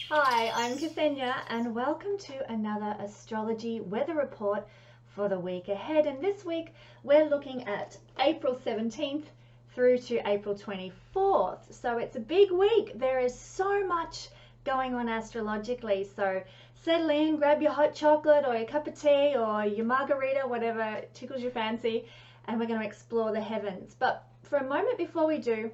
Hi, I'm Kesenya and welcome to another astrology weather report for the week ahead. And this week we're looking at April 17th through to April 24th. So it's a big week. There is so much going on astrologically. So settle in, grab your hot chocolate or your cup of tea or your margarita, whatever tickles your fancy, and we're going to explore the heavens. But for a moment before we do,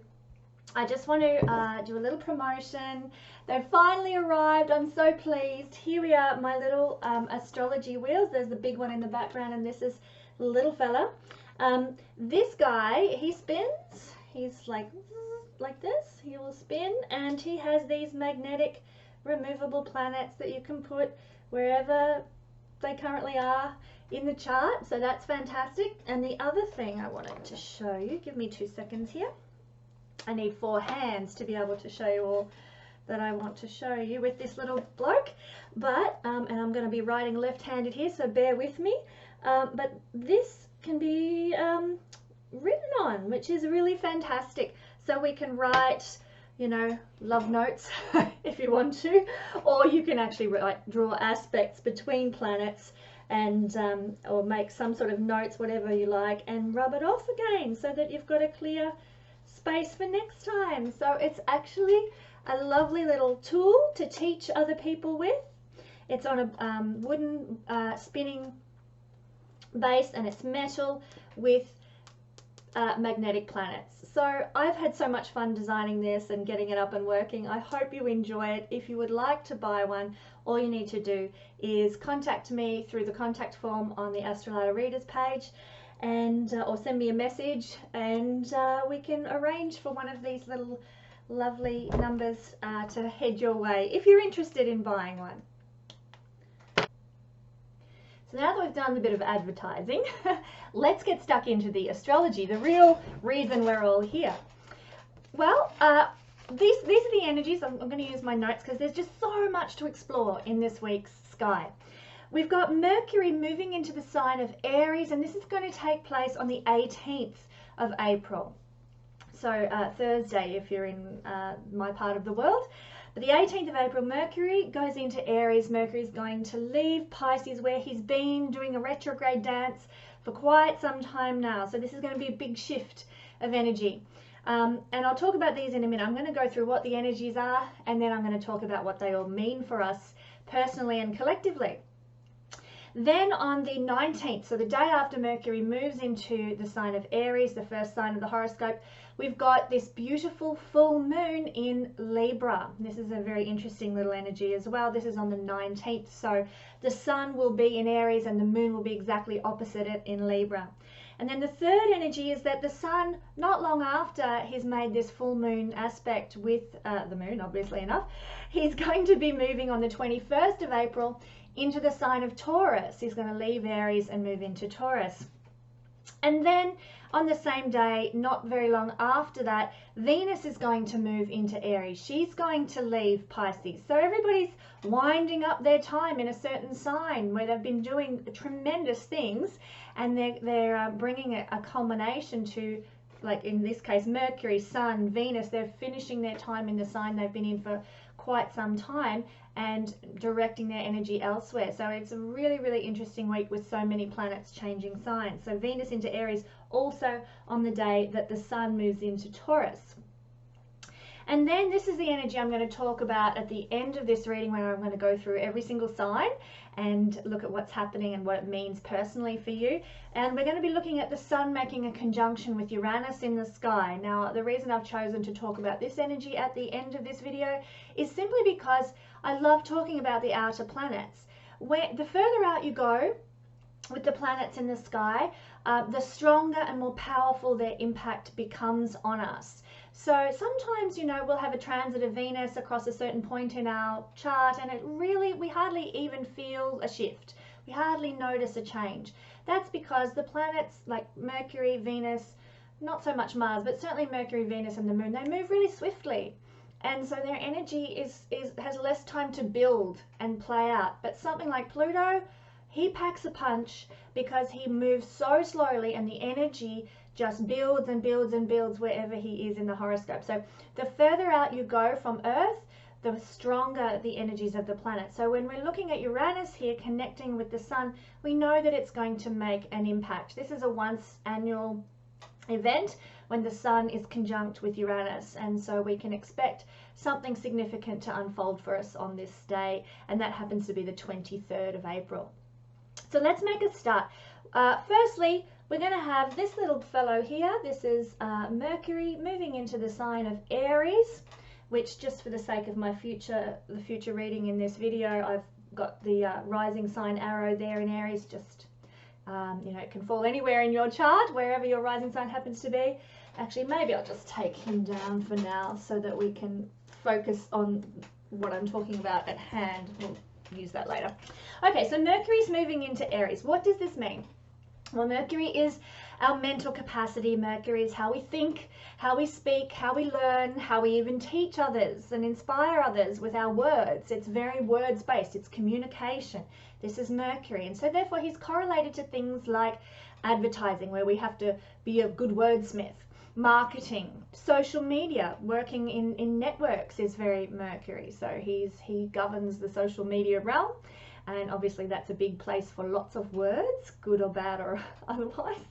I just want to do a little promotion. They've finally arrived. I'm so pleased. Here we are, my little astrology wheels. There's the big one in the background, and this is the little fella. This guy, he spins. He's like this. He will spin, and he has these magnetic removable planets that you can put wherever they currently are in the chart. So that's fantastic. And the other thing I wanted to show you, give me 2 seconds here. I need 4 hands to be able to show you all that I want to show you with this little bloke, but and I'm going to be writing left-handed here, so bear with me, but this can be written on, which is really fantastic. So we can write, you know, love notes if you want to, or you can actually draw aspects between planets and or make some sort of notes, whatever you like, and rub it off again so that you've got a clear space for next time. So it's actually a lovely little tool to teach other people with. It's on a wooden spinning base, and it's metal with magnetic planets. So I've had so much fun designing this and getting it up and working. I hope you enjoy it. If you would like to buy one, all you need to do is contact me through the contact form on the Astrology Readers page, and or send me a message, and we can arrange for one of these little lovely numbers to head your way if you're interested in buying one. So now that we've done a bit of advertising, let's get stuck into the astrology, the real reason we're all here. Well, these are the energies. I'm going to use my notes because there's just so much to explore in this week's sky. We've got Mercury moving into the sign of Aries, and this is going to take place on the 18th of April. So Thursday if you're in my part of the world. But the 18th of April, Mercury goes into Aries. Mercury is going to leave Pisces, where he's been doing a retrograde dance for quite some time now. So this is going to be a big shift of energy. And I'll talk about these in a minute. I'm going to go through what the energies are, and then I'm going to talk about what they all mean for us personally and collectively. Then on the 19th, so the day after Mercury moves into the sign of Aries, the first sign of the horoscope, we've got this beautiful full moon in Libra. This is a very interesting little energy as well. This is on the 19th, so the sun will be in Aries and the moon will be exactly opposite it in Libra. And then the third energy is that the sun, not long after he's made this full moon aspect with the moon, obviously enough, he's going to be moving on the 21st of April into the sign of Taurus. He's going to leave Aries and move into Taurus. And then on the same day, not very long after that, Venus is going to move into Aries. She's going to leave Pisces. So everybody's winding up their time in a certain sign where they've been doing tremendous things, and they're bringing a culmination to, like in this case, Mercury, Sun, Venus. They're finishing their time in the sign they've been in for quite some time and directing their energy elsewhere. So it's a really, really interesting week with so many planets changing signs. So Venus into Aries also on the day that the sun moves into Taurus. And then this is the energy I'm going to talk about at the end of this reading, where I'm going to go through every single sign and look at what's happening and what it means personally for you. And we're going to be looking at the sun making a conjunction with Uranus in the sky. Now, the reason I've chosen to talk about this energy at the end of this video is simply because I love talking about the outer planets. The further out you go with the planets in the sky, the stronger and more powerful their impact becomes on us. So sometimes, you know, we'll have a transit of Venus across a certain point in our chart, and we hardly even feel a shift. We hardly notice a change. That's because the planets like Mercury, Venus, not so much Mars, but certainly Mercury, Venus, and the moon, they move really swiftly. And so their energy has less time to build and play out. But something like Pluto, he packs a punch because he moves so slowly, and the energy just builds and builds and builds wherever he is in the horoscope. So the further out you go from Earth, the stronger the energies of the planet. So when we're looking at Uranus here connecting with the sun, we know that it's going to make an impact. This is a once annual event when the sun is conjunct with Uranus, and so we can expect something significant to unfold for us on this day, and that happens to be the 23rd of April. So let's make a start. Firstly, we're going to have this little fellow here. This is Mercury moving into the sign of Aries, which, just for the sake of my future reading in this video, I've got the rising sign arrow there in Aries. Just you know, it can fall anywhere in your chart, wherever your rising sign happens to be. Actually, maybe I'll just take him down for now so that we can focus on what I'm talking about at hand. We'll use that later. Okay, so Mercury's moving into Aries. What does this mean? Well, Mercury is our mental capacity. Mercury is how we think, how we speak, how we learn, how we even teach others and inspire others with our words. It's very words-based. It's communication. This is Mercury. And so therefore he's correlated to things like advertising, where we have to be a good wordsmith. Marketing, social media, working in networks is very Mercury. So he governs the social media realm. And obviously that's a big place for lots of words, good or bad or otherwise.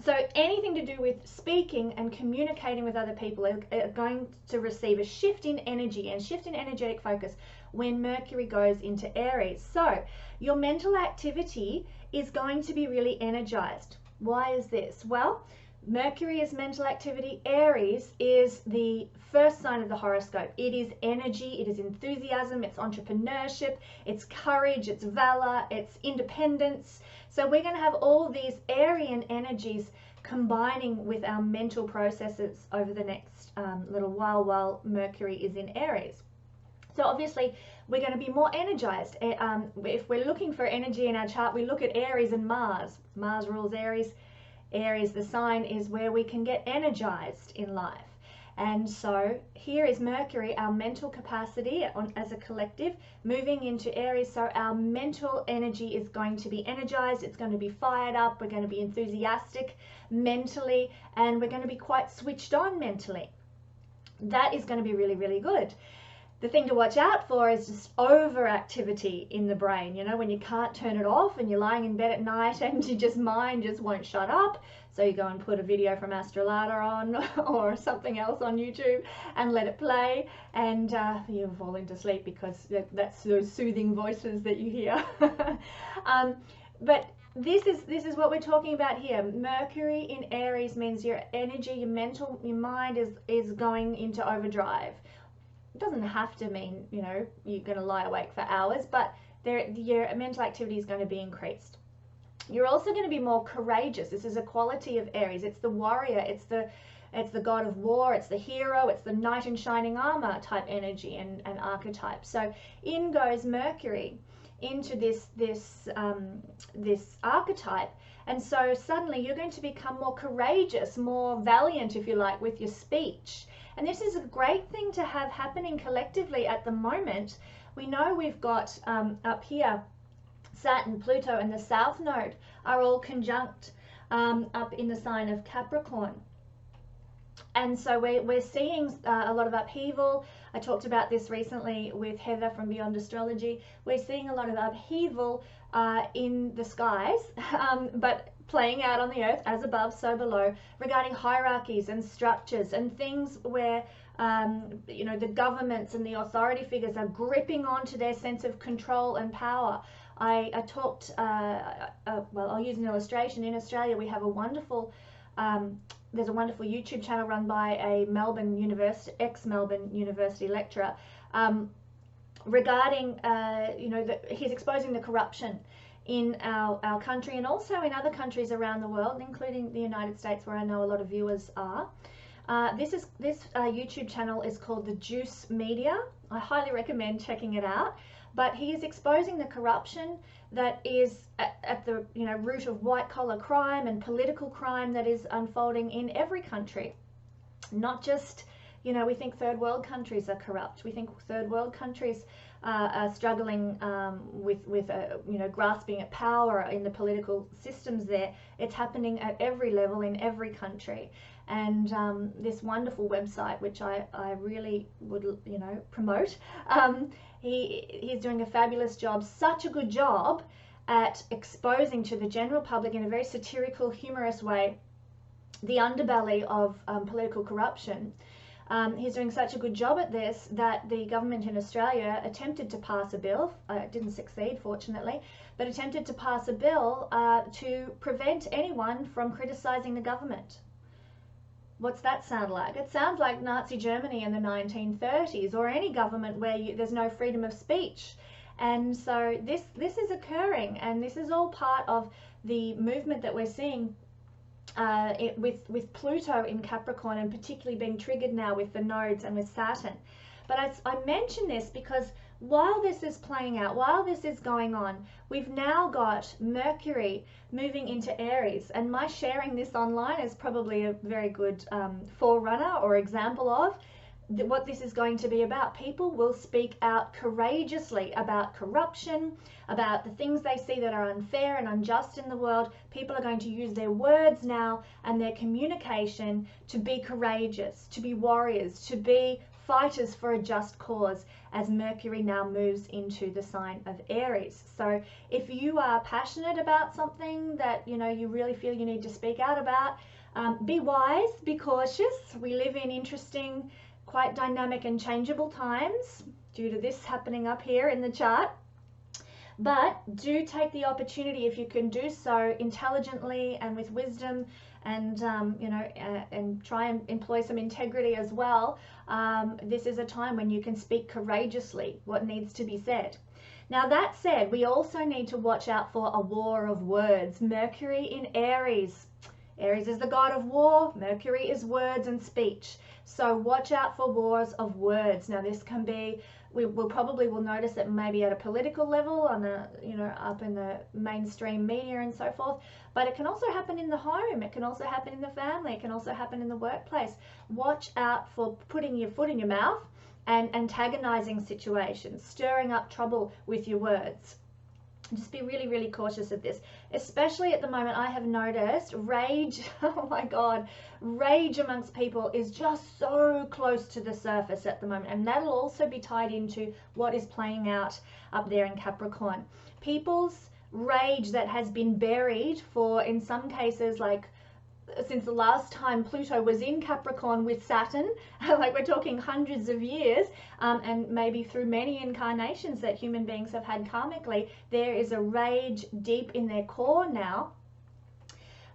So anything to do with speaking and communicating with other people are going to receive a shift in energy and shift in energetic focus when Mercury goes into Aries. So your mental activity is going to be really energized. Why is this? Well, Mercury is mental activity. Aries is the first sign of the horoscope. It is energy, it is enthusiasm, it's entrepreneurship, it's courage, it's valor, it's independence. So we're going to have all these Aryan energies combining with our mental processes over the next little while Mercury is in Aries. So obviously we're going to be more energized. If we're looking for energy in our chart, we look at Aries and Mars. Mars rules Aries. Aries, the sign, is where we can get energized in life. And so here is Mercury, our mental capacity as a collective, moving into Aries. So our mental energy is going to be energized. It's going to be fired up. We're going to be enthusiastic mentally, and we're going to be quite switched on mentally. That is going to be really, really good. The thing to watch out for is just overactivity in the brain, you know, when you can't turn it off and you're lying in bed at night and your mind just won't shut up. So you go and put a video from Astrology on or something else on YouTube and let it play, and you fall into sleep because that's those soothing voices that you hear. But this is what we're talking about here. Mercury in Aries means your energy, your mind is going into overdrive. It doesn't have to mean, you know, you're going to lie awake for hours, but your mental activity is going to be increased. You're also going to be more courageous. This is a quality of Aries. It's the warrior. It's the god of war. It's the hero. It's the knight in shining armor type energy and archetype. So in goes Mercury into this archetype, and so suddenly you're going to become more courageous, more valiant, if you like, with your speech. And this is a great thing to have happening collectively at the moment. We know we've got up here Saturn, Pluto, and the South Node are all conjunct up in the sign of Capricorn. And so we're seeing a lot of upheaval. I talked about this recently with Heather from Beyond Astrology. We're seeing a lot of upheaval in the skies, but playing out on the earth, as above, so below, regarding hierarchies and structures and things where you know, the governments and the authority figures are gripping onto their sense of control and power. I talked, well, I'll use an illustration. In Australia, we have a wonderful, there's a wonderful YouTube channel run by a Melbourne University, ex-Melbourne University lecturer, regarding, you know, he's exposing the corruption in our country and also in other countries around the world, including the United States, where I know a lot of viewers are. This YouTube channel is called The Juice Media. I highly recommend checking it out. But he is exposing the corruption that is at the root of white-collar crime and political crime that is unfolding in every country. Not just, we think third world countries are corrupt. We think third world countries are struggling with grasping at power in the political systems there. It's happening at every level in every country. And this wonderful website, which I really would promote, he's doing a fabulous job, such a good job at exposing to the general public in a very satirical, humorous way the underbelly of political corruption. He's doing such a good job at this that the government in Australia attempted to pass a bill, it didn't succeed fortunately, but attempted to pass a bill to prevent anyone from criticising the government. What's that sound like? It sounds like Nazi Germany in the 1930s, or any government where there's no freedom of speech. And so this is occurring, and this is all part of the movement that we're seeing with Pluto in Capricorn, and particularly being triggered now with the nodes and with Saturn. But I mention this because while this is playing out, while this is going on, we've now got Mercury moving into Aries, and my sharing this online is probably a very good forerunner or example of what this is going to be about. People will speak out courageously about corruption, about the things they see that are unfair and unjust in the world. People are going to use their words now and their communication to be courageous, to be warriors, to be fighters for a just cause, as Mercury now moves into the sign of Aries. So if you are passionate about something that you really feel you need to speak out about, be wise, be cautious. We live in interesting, quite dynamic and changeable times due to this happening up here in the chart. But do take the opportunity, if you can do so intelligently and with wisdom, and and try and employ some integrity as well. This is a time when you can speak courageously what needs to be said. Now, that said, we also need to watch out for a war of words. Mercury in Aries. Aries is the god of war. Mercury is words and speech. So watch out for wars of words. Now, this can be, we'll probably notice it maybe at a political level, on the, up in the mainstream media and so forth, but it can also happen in the home. It can also happen in the family. It can also happen in the workplace. Watch out for putting your foot in your mouth and antagonizing situations, stirring up trouble with your words. Just be really, really cautious of this, especially at the moment. I have noticed rage, oh my God, rage amongst people is just so close to the surface at the moment. And that'll also be tied into what is playing out up there in Capricorn. People's rage that has been buried for, in some cases, like since the last time Pluto was in Capricorn with Saturn, like we're talking hundreds of years, and maybe through many incarnations that human beings have had karmically, there is a rage deep in their core now.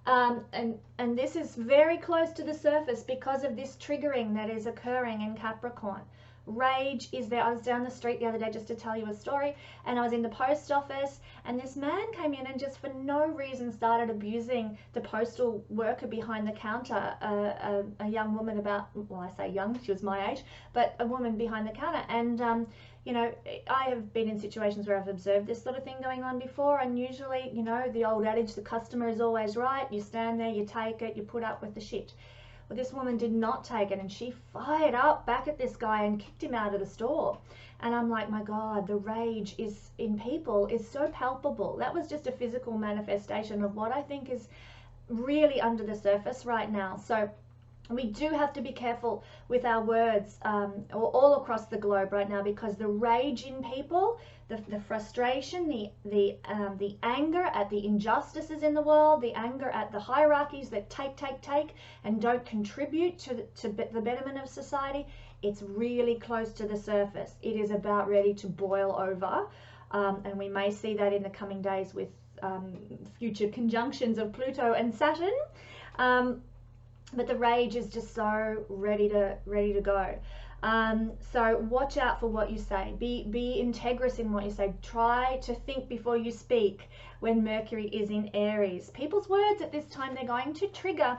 And this is very close to the surface because of this triggering that is occurring in Capricorn. Rage is there. I was down the street the other day, just to tell you a story, and I was in the post office, and this man came in and just for no reason started abusing the postal worker behind the counter, a young woman about, well, I say young, she was my age, but a woman behind the counter. And I have been in situations where I've observed this sort of thing going on before, and usually, the old adage, the customer is always right. You stand there, you take it, you put up with the shit. Well, this woman did not take it, and she fired up back at this guy and kicked him out of the store. And I'm like, my God, the rage is in people is so palpable. That was just a physical manifestation of what I think is really under the surface right now. So we do have to be careful with our words all across the globe right now, because the rage in people, the frustration, the anger at the injustices in the world, the anger at the hierarchies that take and don't contribute to the betterment of society, it's really close to the surface. It is about ready to boil over, and we may see that in the coming days with future conjunctions of Pluto and Saturn. But the rage is just so ready to go. So watch out for what you say. Be integrous in what you say. Try to think before you speak when Mercury is in Aries. People's words at this time, they're going to trigger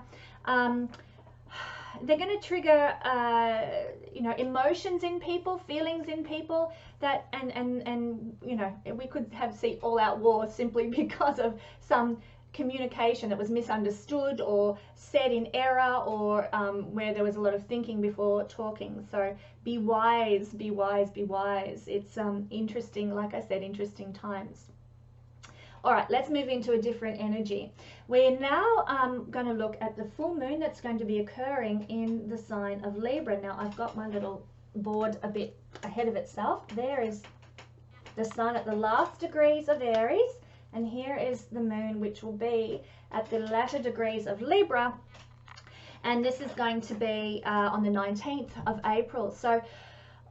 emotions in people, feelings in people, that and we could see all-out war simply because of some communication that was misunderstood or said in error, or where there was a lot of thinking before talking. So be wise, be wise, be wise. It's interesting, like I said, interesting times. All right, let's move into a different energy. We're now going to look at the full moon that's going to be occurring in the sign of Libra. Now, I've got my little board a bit ahead of itself. There is the sun at the last degrees of Aries, and here is the moon, which will be at the latter degrees of Libra, and this is going to be on the 19th of April. So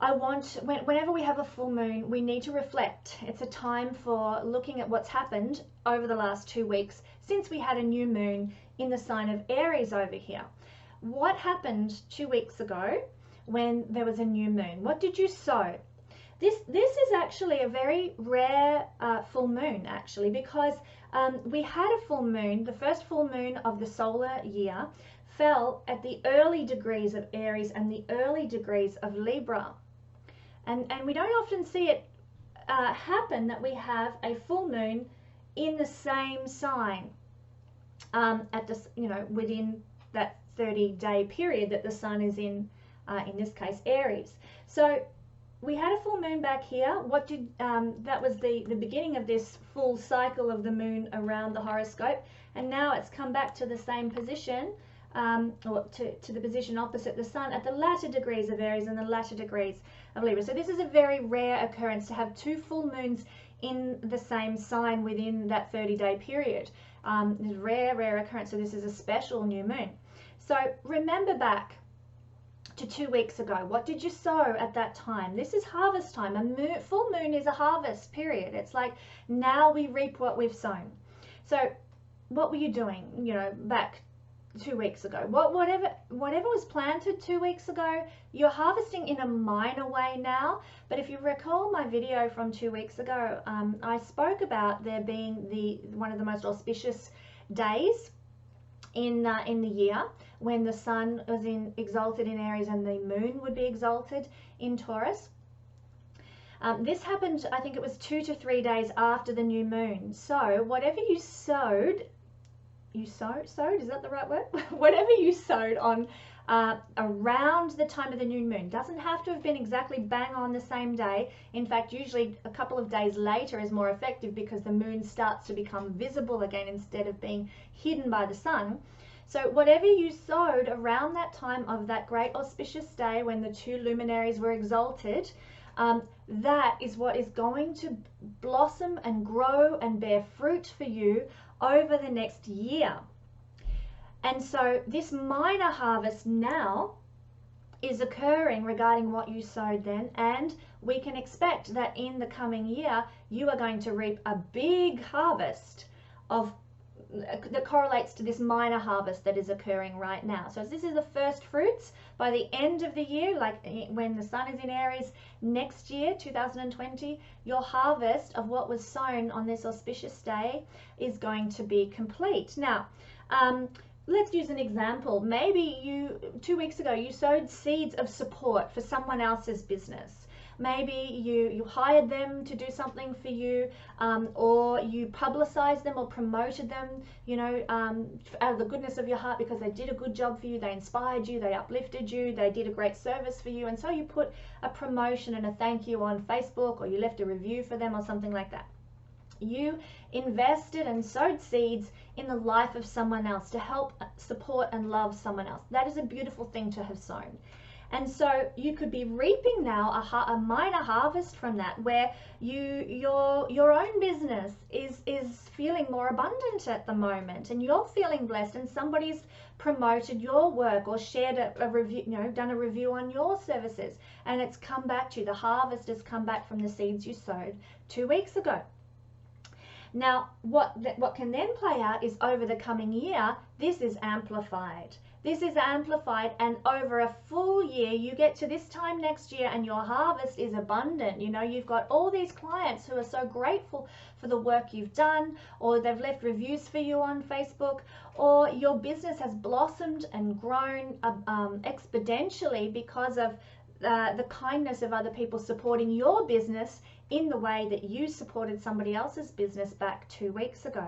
I want, whenever we have a full moon, we need to reflect. It's a time for looking at what's happened over the last 2 weeks since we had a new moon in the sign of Aries over here. What happened 2 weeks ago when there was a new moon? What did you sow? This is actually a very rare full moon, actually, because we had a full moon, the first full moon of the solar year fell at the early degrees of Aries and the early degrees of Libra. And we don't often see it happen that we have a full moon in the same sign at this, within that 30-day period that the sun is in this case, Aries. So we had a full moon back here. What did that was the beginning of this full cycle of the moon around the horoscope, and now it's come back to the same position, or to the position opposite the sun at the latter degrees of Aries and the latter degrees of Libra. So this is a very rare occurrence to have two full moons in the same sign within that 30-day period. It's a rare occurrence, so this is a special new moon. So remember back to 2 weeks ago. What did you sow at that time? This is harvest time. A full moon is a harvest period. It's like now we reap what we've sown. So what were you doing, back 2 weeks ago? Whatever was planted 2 weeks ago, you're harvesting in a minor way now. But if you recall my video from 2 weeks ago, I spoke about there being one of the most auspicious days in the year, when the sun was exalted in Aries and the moon would be exalted in Taurus. This happened, I think it was 2 to 3 days after the new moon. So whatever you sowed, is that the right word? Whatever you sowed on around the time of the new moon, doesn't have to have been exactly bang on the same day. In fact, usually a couple of days later is more effective because the moon starts to become visible again instead of being hidden by the sun. So whatever you sowed around that time of that great auspicious day when the two luminaries were exalted, that is what is going to blossom and grow and bear fruit for you over the next year. And so this minor harvest now is occurring regarding what you sowed then, and we can expect that in the coming year you are going to reap a big harvest that correlates to this minor harvest that is occurring right now. So this is the first fruits. By the end of the year, like when the sun is in Aries next year, 2020, your harvest of what was sown on this auspicious day is going to be complete. Now, let's use an example. Maybe 2 weeks ago, you sowed seeds of support for someone else's business. Maybe you hired them to do something for you, or you publicized them or promoted them, out of the goodness of your heart because they did a good job for you, they inspired you, they uplifted you, they did a great service for you, and so you put a promotion and a thank you on Facebook, or you left a review for them or something like that. You invested and sowed seeds in the life of someone else to help support and love someone else. That is a beautiful thing to have sown. And so you could be reaping now a minor harvest from that, where your own business is feeling more abundant at the moment, and you're feeling blessed, and somebody's promoted your work or shared a review, done a review on your services, and it's come back to you. The harvest has come back from the seeds you sowed 2 weeks ago. Now, what can then play out is over the coming year, this is amplified. This is amplified, and over a full year, you get to this time next year and your harvest is abundant. You've got all these clients who are so grateful for the work you've done, or they've left reviews for you on Facebook, or your business has blossomed and grown exponentially because of the kindness of other people supporting your business in the way that you supported somebody else's business back 2 weeks ago.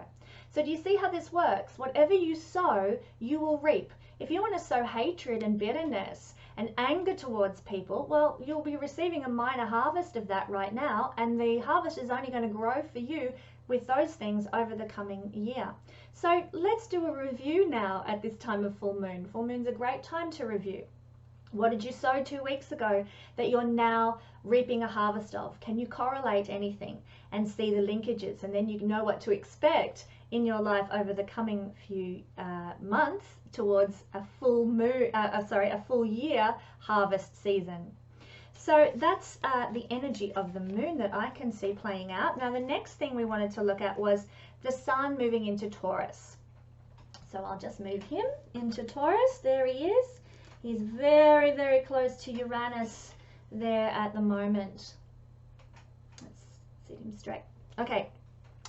So do you see how this works? Whatever you sow, you will reap. If you want to sow hatred and bitterness and anger towards people, well, you'll be receiving a minor harvest of that right now, and the harvest is only going to grow for you with those things over the coming year. So let's do a review now at this time of full moon. Full moon's a great time to review. What did you sow 2 weeks ago that you're now reaping a harvest of? Can you correlate anything and see the linkages? And then you know what to expect in your life over the coming few months towards a full moon, a full year harvest season. So that's the energy of the moon that I can see playing out. Now, the next thing we wanted to look at was the sun moving into Taurus. So I'll just move him into Taurus. There he is. He's very, very close to Uranus there at the moment. Let's sit him straight. Okay,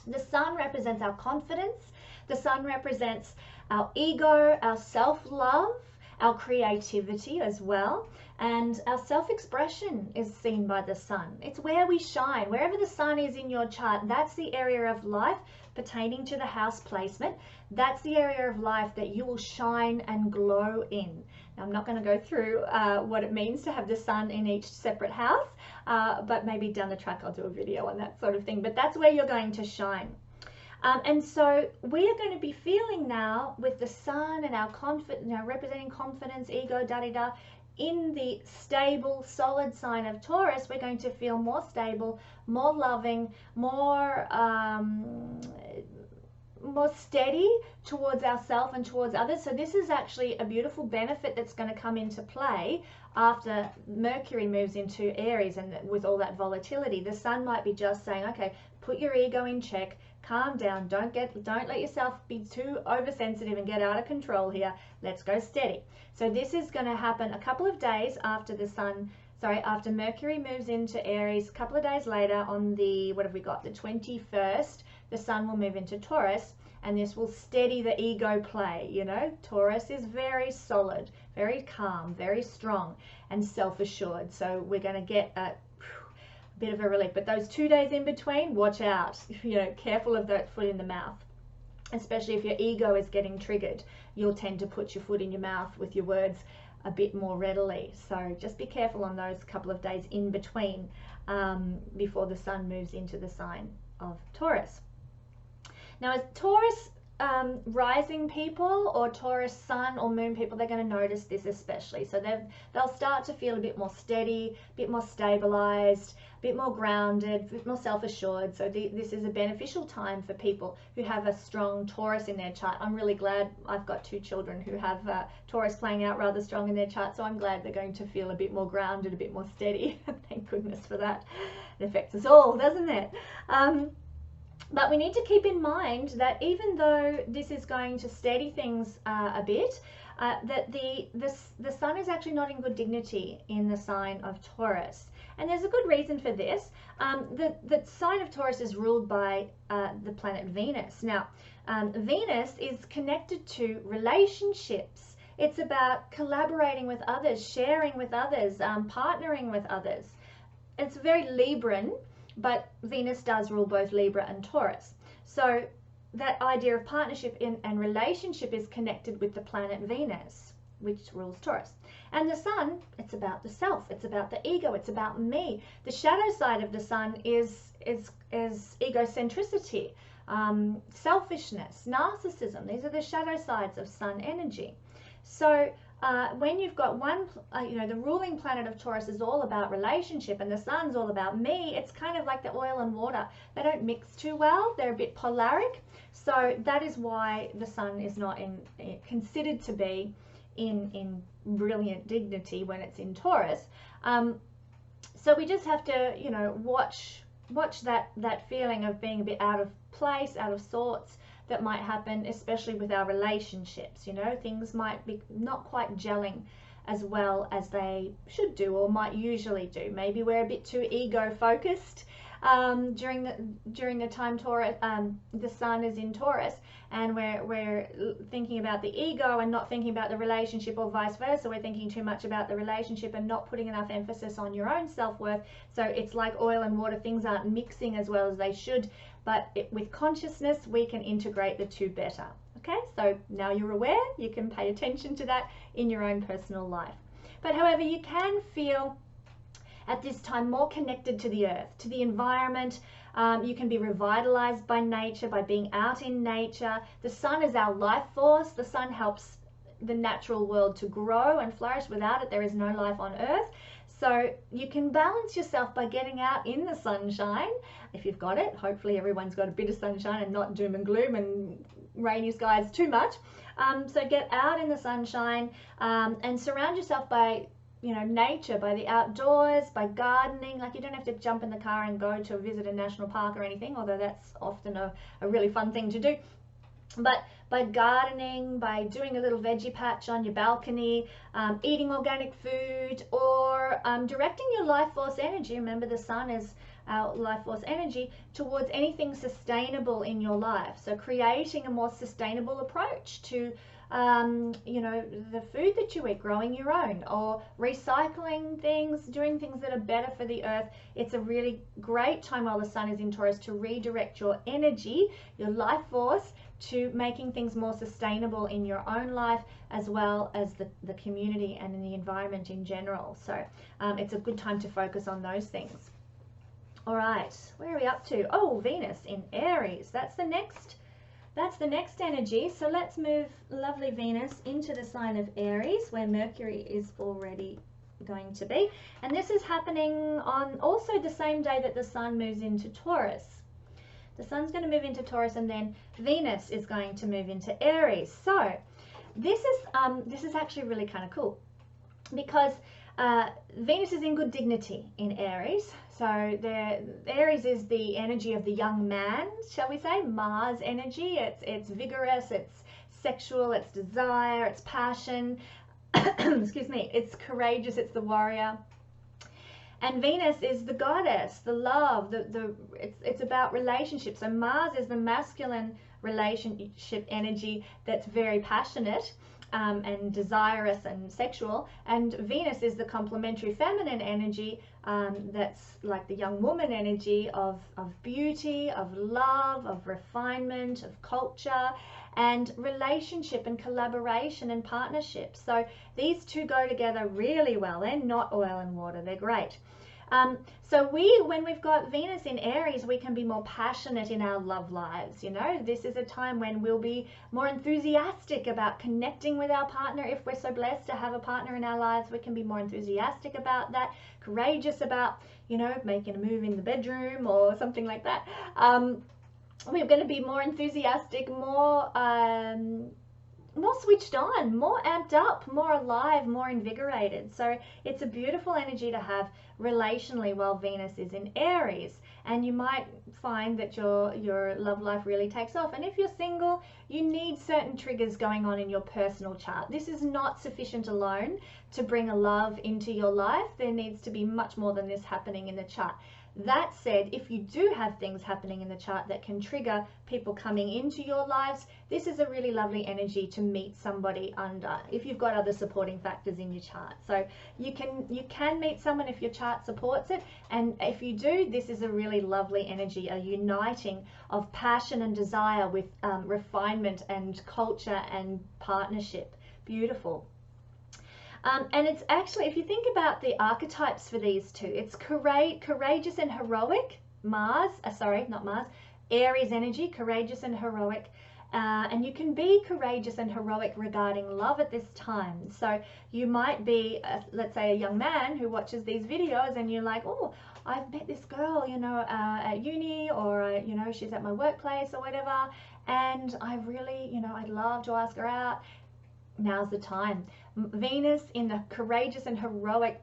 the sun represents our confidence. The sun represents our ego, our self-love, our creativity as well. And our self-expression is seen by the sun. It's where we shine. Wherever the sun is in your chart, that's the area of life pertaining to the house placement. That's the area of life that you will shine and glow in. Now, I'm not going to go through what it means to have the sun in each separate house, but maybe down the track I'll do a video on that sort of thing. But that's where you're going to shine. And so we are going to be feeling now with the sun and our confidence, representing confidence, ego, da-da-da, in the stable, solid sign of Taurus. We're going to feel more stable, more loving, more steady towards ourselves and towards others. So this is actually a beautiful benefit that's going to come into play after Mercury moves into Aries, and with all that volatility. The sun might be just saying, okay, put your ego in check, calm down, don't let yourself be too oversensitive and get out of control here. Let's go steady. So this is going to happen a couple of days after after Mercury moves into Aries. A couple of days later, on the, what have we got, the 21st, the sun will move into Taurus, and this will steady the ego play. Taurus is very solid, very calm, very strong, and self-assured. So we're going to get a bit of a relief. But those 2 days in between, watch out. Careful of that foot in the mouth. Especially if your ego is getting triggered, you'll tend to put your foot in your mouth with your words a bit more readily. So just be careful on those couple of days in between before the sun moves into the sign of Taurus. Now, as Taurus rising people or Taurus sun or moon people, they're going to notice this especially. So they'll start to feel a bit more steady, a bit more stabilized, a bit more grounded, a bit more self-assured. So this is a beneficial time for people who have a strong Taurus in their chart. I'm really glad I've got 2 children who have Taurus playing out rather strong in their chart. So I'm glad they're going to feel a bit more grounded, a bit more steady. Thank goodness for that. It affects us all, doesn't it? But we need to keep in mind that even though this is going to steady things a bit, that the sun is actually not in good dignity in the sign of Taurus. And there's a good reason for this. The sign of Taurus is ruled by the planet Venus. Now, Venus is connected to relationships. It's about collaborating with others, sharing with others, partnering with others. It's very Libran, but Venus does rule both Libra and Taurus. So that idea of partnership and relationship is connected with the planet Venus, which rules Taurus. And the sun, it's about the self, it's about the ego, it's about me. The shadow side of the sun is egocentricity, selfishness, narcissism. These are the shadow sides of sun energy. So when you've got one, the ruling planet of Taurus is all about relationship and the sun's all about me, it's kind of like the oil and water. They don't mix too well. They're a bit polaric. So that is why the sun is not considered to be in brilliant dignity when it's in Taurus. So we just have to, watch that feeling of being a bit out of place, out of sorts, that might happen, especially with our relationships. Things might be not quite gelling as well as they should do or might usually do. Maybe we're a bit too ego focused during the time Taurus, the sun is in Taurus, and we're thinking about the ego and not thinking about the relationship, or vice versa. We're thinking too much about the relationship and not putting enough emphasis on your own self-worth. So it's like oil and water, things aren't mixing as well as they should, but with consciousness we can integrate the two better. Okay, so now you're aware, you can pay attention to that in your own personal life. But however, you can feel at this time more connected to the earth, to the environment. You can be revitalized by nature, by being out in nature. The sun is our life force. The sun helps the natural world to grow and flourish. Without it, there is no life on earth. So you can balance yourself by getting out in the sunshine, if you've got it. Hopefully everyone's got a bit of sunshine and not doom and gloom and rainy skies too much. So get out in the sunshine and surround yourself by, you know, nature, by the outdoors, by gardening. Like, you don't have to jump in the car and go to visit a national park or anything, although that's often a really fun thing to do. But by gardening, by doing a little veggie patch on your balcony, eating organic food, or directing your life force energy, remember the sun is our life force energy, towards anything sustainable in your life. So creating a more sustainable approach to you know, the food that you eat, growing your own, or recycling things, doing things that are better for the earth. It's a really great time while the sun is in Taurus to redirect your energy, your life force, to making things more sustainable in your own life, as well as the community and in the environment in general. So it's a good time to focus on those things. All right, where are we up to? Oh, Venus in Aries. That's the next energy. So let's move lovely Venus into the sign of Aries, where Mercury is already going to be. And this is happening on also the same day that the sun moves into Taurus. The sun's going to move into Taurus, and then Venus is going to move into Aries. So this is actually really kind of cool, because Venus is in good dignity in Aries. So Aries is the energy of the young man, shall we say, Mars energy. It's vigorous, it's sexual, it's desire, it's passion, excuse me, it's courageous, it's the warrior. And Venus is the goddess, the love, it's about relationships. So Mars is the masculine relationship energy that's very passionate and desirous and sexual, and Venus is the complementary feminine energy that's like the young woman energy of beauty, of love, of refinement, of culture, and relationship and collaboration and partnership. So these two go together really well. They're not oil and water, they're great. So when we've got Venus in Aries, we can be more passionate in our love lives. You know, this is a time when we'll be more enthusiastic about connecting with our partner. If we're so blessed to have a partner in our lives, we can be more enthusiastic about that, courageous about, you know, making a move in the bedroom or something like that. We're going to be more enthusiastic, more switched on, more amped up, more alive, more invigorated. So it's a beautiful energy to have relationally while Venus is in Aries, and you might find that your love life really takes off. And if you're single, you need certain triggers going on in your personal chart. This is not sufficient alone to bring a love into your life. There needs to be much more than this happening in the chart. That said, if you do have things happening in the chart that can trigger people coming into your lives, this is a really lovely energy to meet somebody under, if you've got other supporting factors in your chart. So you can meet someone if your chart supports it, and if you do, this is a really lovely energy, a uniting of passion and desire with refinement and culture and partnership. Beautiful. And it's actually, if you think about the archetypes for these two, it's courageous and heroic, Aries energy, courageous and heroic. And you can be courageous and heroic regarding love at this time. So you might be, let's say, a young man who watches these videos, and you're like, oh, I've met this girl, you know, at uni, or, you know, she's at my workplace or whatever, and I really, you know, I'd love to ask her out. Now's the time. Venus in the courageous and heroic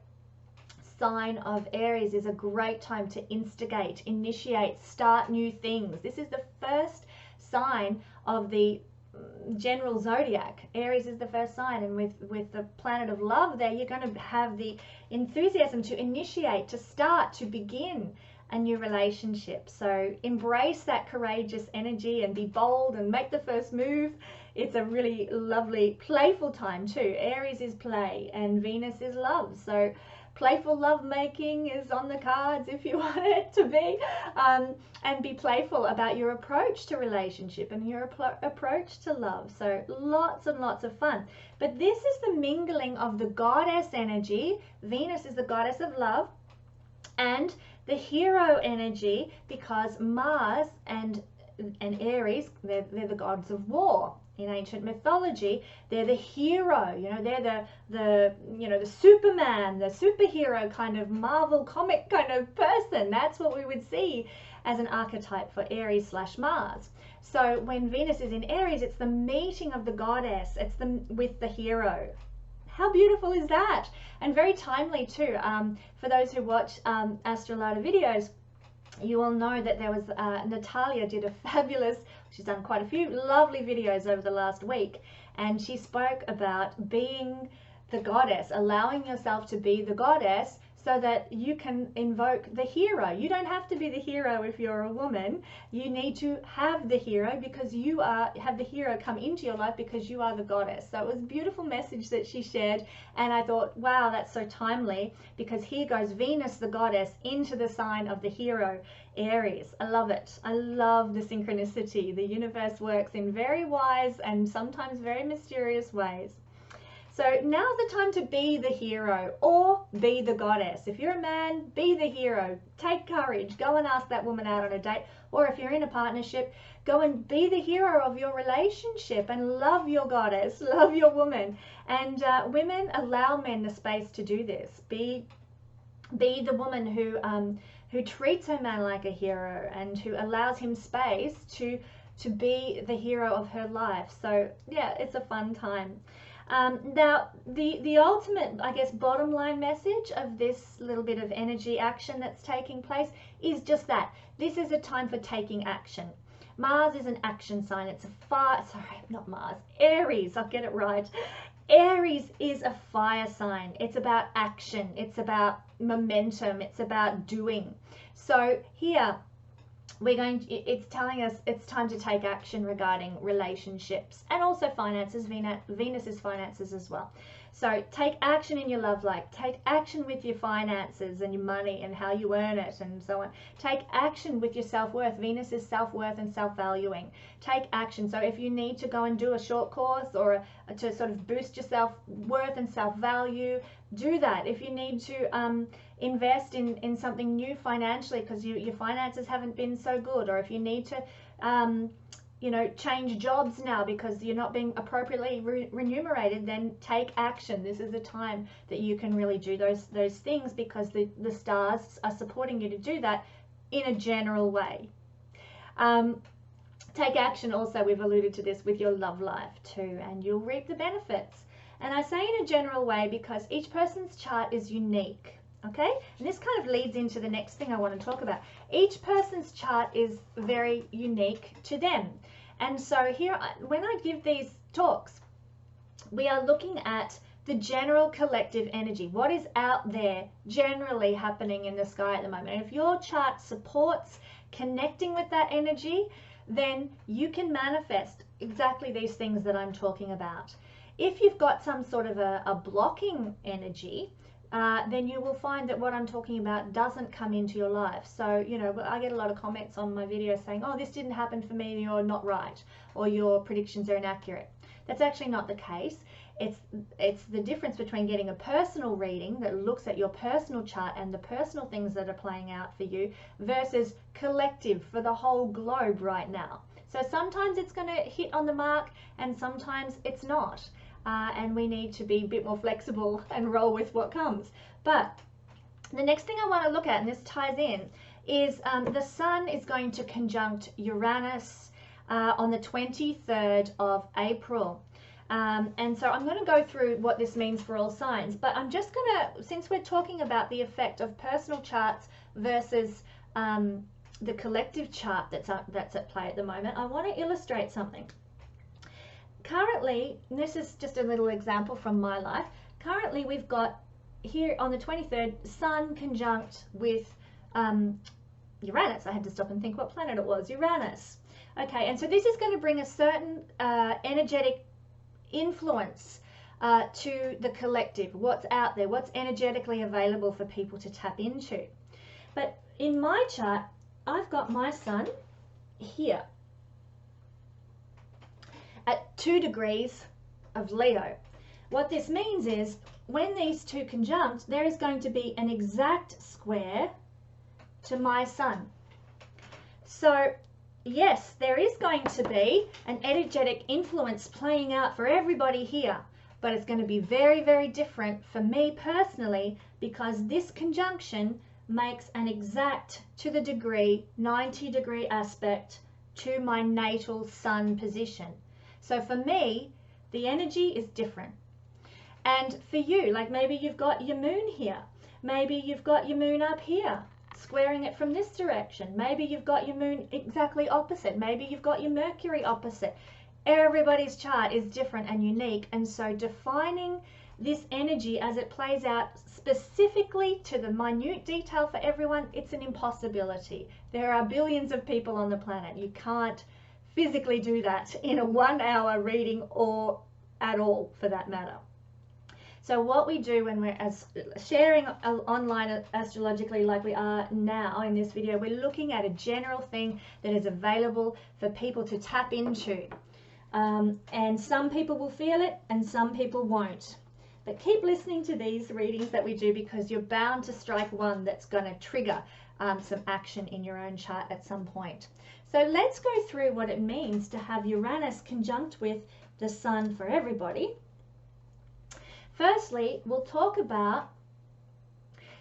sign of Aries is a great time to instigate, initiate, start new things. This is the first sign of the general zodiac. Aries is the first sign, and with the planet of love there, you're going to have the enthusiasm to initiate, to start, to begin. a new relationship. So embrace that courageous energy and be bold and make the first move. It's a really lovely, playful time too. Aries is play and Venus is love. So playful love making is on the cards if you want it to be. And be playful about your approach to relationship and your approach to love. So lots and lots of fun. But this is the mingling of the goddess energy. Venus is the goddess of love, and the hero energy, because Mars and Aries, they're the gods of war. In ancient mythology, they're the hero, you know, they're the Superman, the superhero kind of Marvel comic kind of person. That's what we would see as an archetype for Aries/Mars. So when Venus is in Aries, it's the meeting of the goddess, it's with the hero. How beautiful is that? And very timely too. For those who watch Astrology videos, you will know that there was Natalia did a fabulous, she's done quite a few lovely videos over the last week, and she spoke about being the goddess, allowing yourself to be the goddess so that you can invoke the hero. You don't have to be the hero if you're a woman. You need to have the hero because you have the hero come into your life because you are the goddess. So it was a beautiful message that she shared, and I thought, wow, that's so timely, because here goes Venus, the goddess, into the sign of the hero, Aries. I love it. I love the synchronicity. The universe works in very wise and sometimes very mysterious ways. So now's the time to be the hero or be the goddess. If you're a man, be the hero. Take courage. Go and ask that woman out on a date. Or if you're in a partnership, go and be the hero of your relationship and love your goddess, love your woman. And women, allow men the space to do this. Be the woman who treats her man like a hero and who allows him space to be the hero of her life. So yeah, it's a fun time. Now, the ultimate, I guess, bottom line message of this little bit of energy action that's taking place is just that. This is a time for taking action. Mars is an action sign. It's Aries, I'll get it right. Aries is a fire sign. It's about action. It's about momentum. It's about doing. So here, it's telling us it's time to take action regarding relationships and also finances. Venus is finances as well. So take action in your love life. Take action with your finances and your money and how you earn it and so on. Take action with your self-worth. Venus is self-worth and self-valuing. Take action. So if you need to go and do a short course or to sort of boost your self-worth and self-value, do that. If you need to invest in something new financially because your finances haven't been so good, or if you need to change jobs now because you're not being appropriately remunerated, then take action. This is a time that you can really do those things because the stars are supporting you to do that in a general way. Take action also, we've alluded to this, with your love life too, and you'll reap the benefits. And I say in a general way because each person's chart is unique. Okay, and this kind of leads into the next thing I want to talk about. Each person's chart is very unique to them. And so here, when I give these talks, we are looking at the general collective energy. What is out there generally happening in the sky at the moment? And if your chart supports connecting with that energy, then you can manifest exactly these things that I'm talking about. If you've got some sort of a blocking energy, then you will find that what I'm talking about doesn't come into your life. So, I get a lot of comments on my videos saying, oh, this didn't happen for me, you're not right, or your predictions are inaccurate. That's actually not the case. It's the difference between getting a personal reading that looks at your personal chart and the personal things that are playing out for you versus collective for the whole globe right now. So sometimes it's going to hit on the mark and sometimes it's not. And we need to be a bit more flexible and roll with what comes. But the next thing I want to look at, and this ties in, is the Sun is going to conjunct Uranus on the 23rd of April. And so I'm going to go through what this means for all signs, but I'm just going to, since we're talking about the effect of personal charts versus the collective chart that's at play at the moment, I want to illustrate something. Currently, this is just a little example from my life. Currently, we've got here on the 23rd, Sun conjunct with Uranus. I had to stop and think what planet it was. Uranus. Okay, and so this is going to bring a certain energetic influence to the collective, what's out there, what's energetically available for people to tap into. But in my chart, I've got my sun here at 2 degrees of Leo. What this means is when these two conjunct, there is going to be an exact square to my sun. So yes, there is going to be an energetic influence playing out for everybody here, but it's going to be very, very different for me personally, because this conjunction makes an exact, to the degree, 90-degree aspect to my natal sun position. So for me, the energy is different. And for you, like maybe you've got your moon here, maybe you've got your moon up here, squaring it from this direction. Maybe you've got your moon exactly opposite. Maybe you've got your Mercury opposite. Everybody's chart is different and unique, and so defining this energy as it plays out specifically to the minute detail for everyone, it's an impossibility. There are billions of people on the planet. You can't physically do that in a 1-hour reading, or at all for that matter. So what we do when we're sharing online astrologically like we are now in this video, we're looking at a general thing that is available for people to tap into. And some people will feel it and some people won't. But keep listening to these readings that we do, because you're bound to strike one that's going to trigger some action in your own chart at some point. So let's go through what it means to have Uranus conjunct with the sun for everybody. Firstly, we'll talk about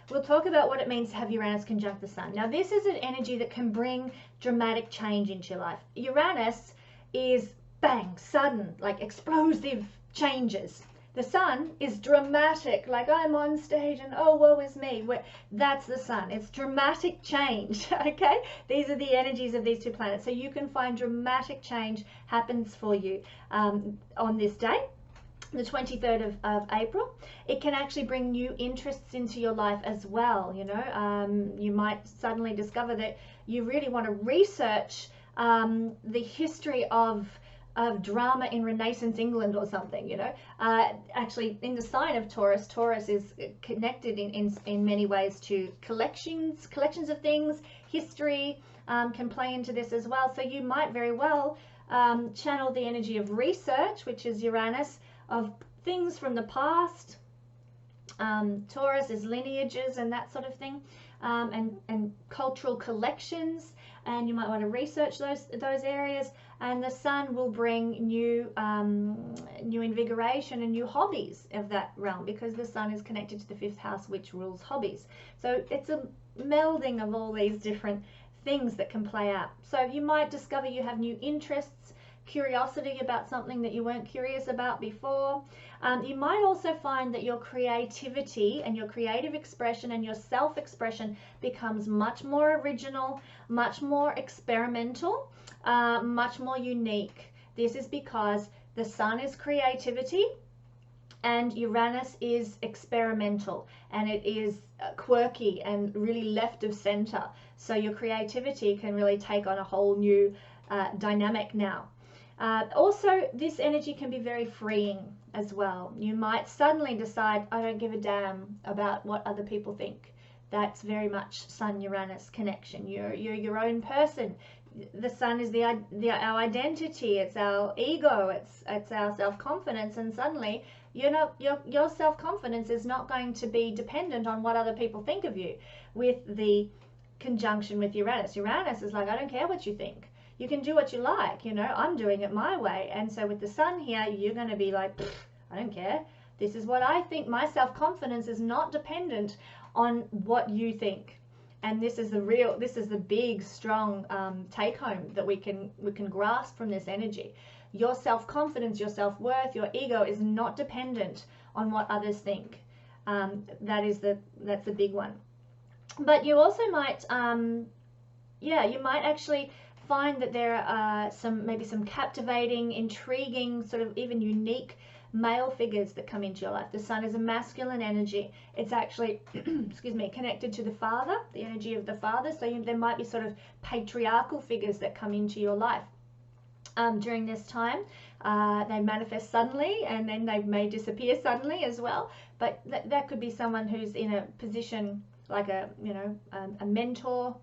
what it means to have Uranus conjunct the sun. Now, this is an energy that can bring dramatic change into your life. Uranus is bang, sudden, like explosive changes. The sun is dramatic, like I'm on stage and oh, woe is me. That's the sun. It's dramatic change, okay? These are the energies of these two planets. So you can find dramatic change happens for you on this day, the 23rd of April. It can actually bring new interests into your life as well. You know, you might suddenly discover that you really want to research the history of drama in Renaissance England or something, you know. Actually, in the sign of Taurus, Taurus is connected in many ways to collections of things. History can play into this as well. So you might very well channel the energy of research, which is Uranus, of things from the past. Taurus is lineages and that sort of thing, and cultural collections, and you might want to research those areas. And the sun will bring new invigoration and new hobbies of that realm, because the sun is connected to the 5th house, which rules hobbies. So it's a melding of all these different things that can play out. So you might discover you have new interests, curiosity about something that you weren't curious about before. You might also find that your creativity and your creative expression and your self-expression becomes much more original, much more experimental, much more unique. This is because the sun is creativity and Uranus is experimental, and it is quirky and really left of center. So your creativity can really take on a whole new dynamic now. Also, this energy can be very freeing as well. You might suddenly decide, I don't give a damn about what other people think. That's very much Sun-Uranus connection. You're your own person. The sun is our identity. It's our ego. It's our self-confidence. And suddenly, your self-confidence is not going to be dependent on what other people think of you. With the conjunction with Uranus, Uranus is like, I don't care what you think. You can do what you like, you know, I'm doing it my way. And so with the sun here, you're going to be like, I don't care. This is what I think. My self-confidence is not dependent on what you think. And this is the big, strong take home that we can grasp from this energy. Your self-confidence, your self-worth, your ego is not dependent on what others think. That's the big one. But you also might, you might actually find that there are maybe some captivating, intriguing, sort of even unique male figures that come into your life. The sun is a masculine energy. It's actually, excuse me, connected to the father, the energy of the father. So there might be sort of patriarchal figures that come into your life during this time. They manifest suddenly, and then they may disappear suddenly as well. But that could be someone who's in a position like a mentor,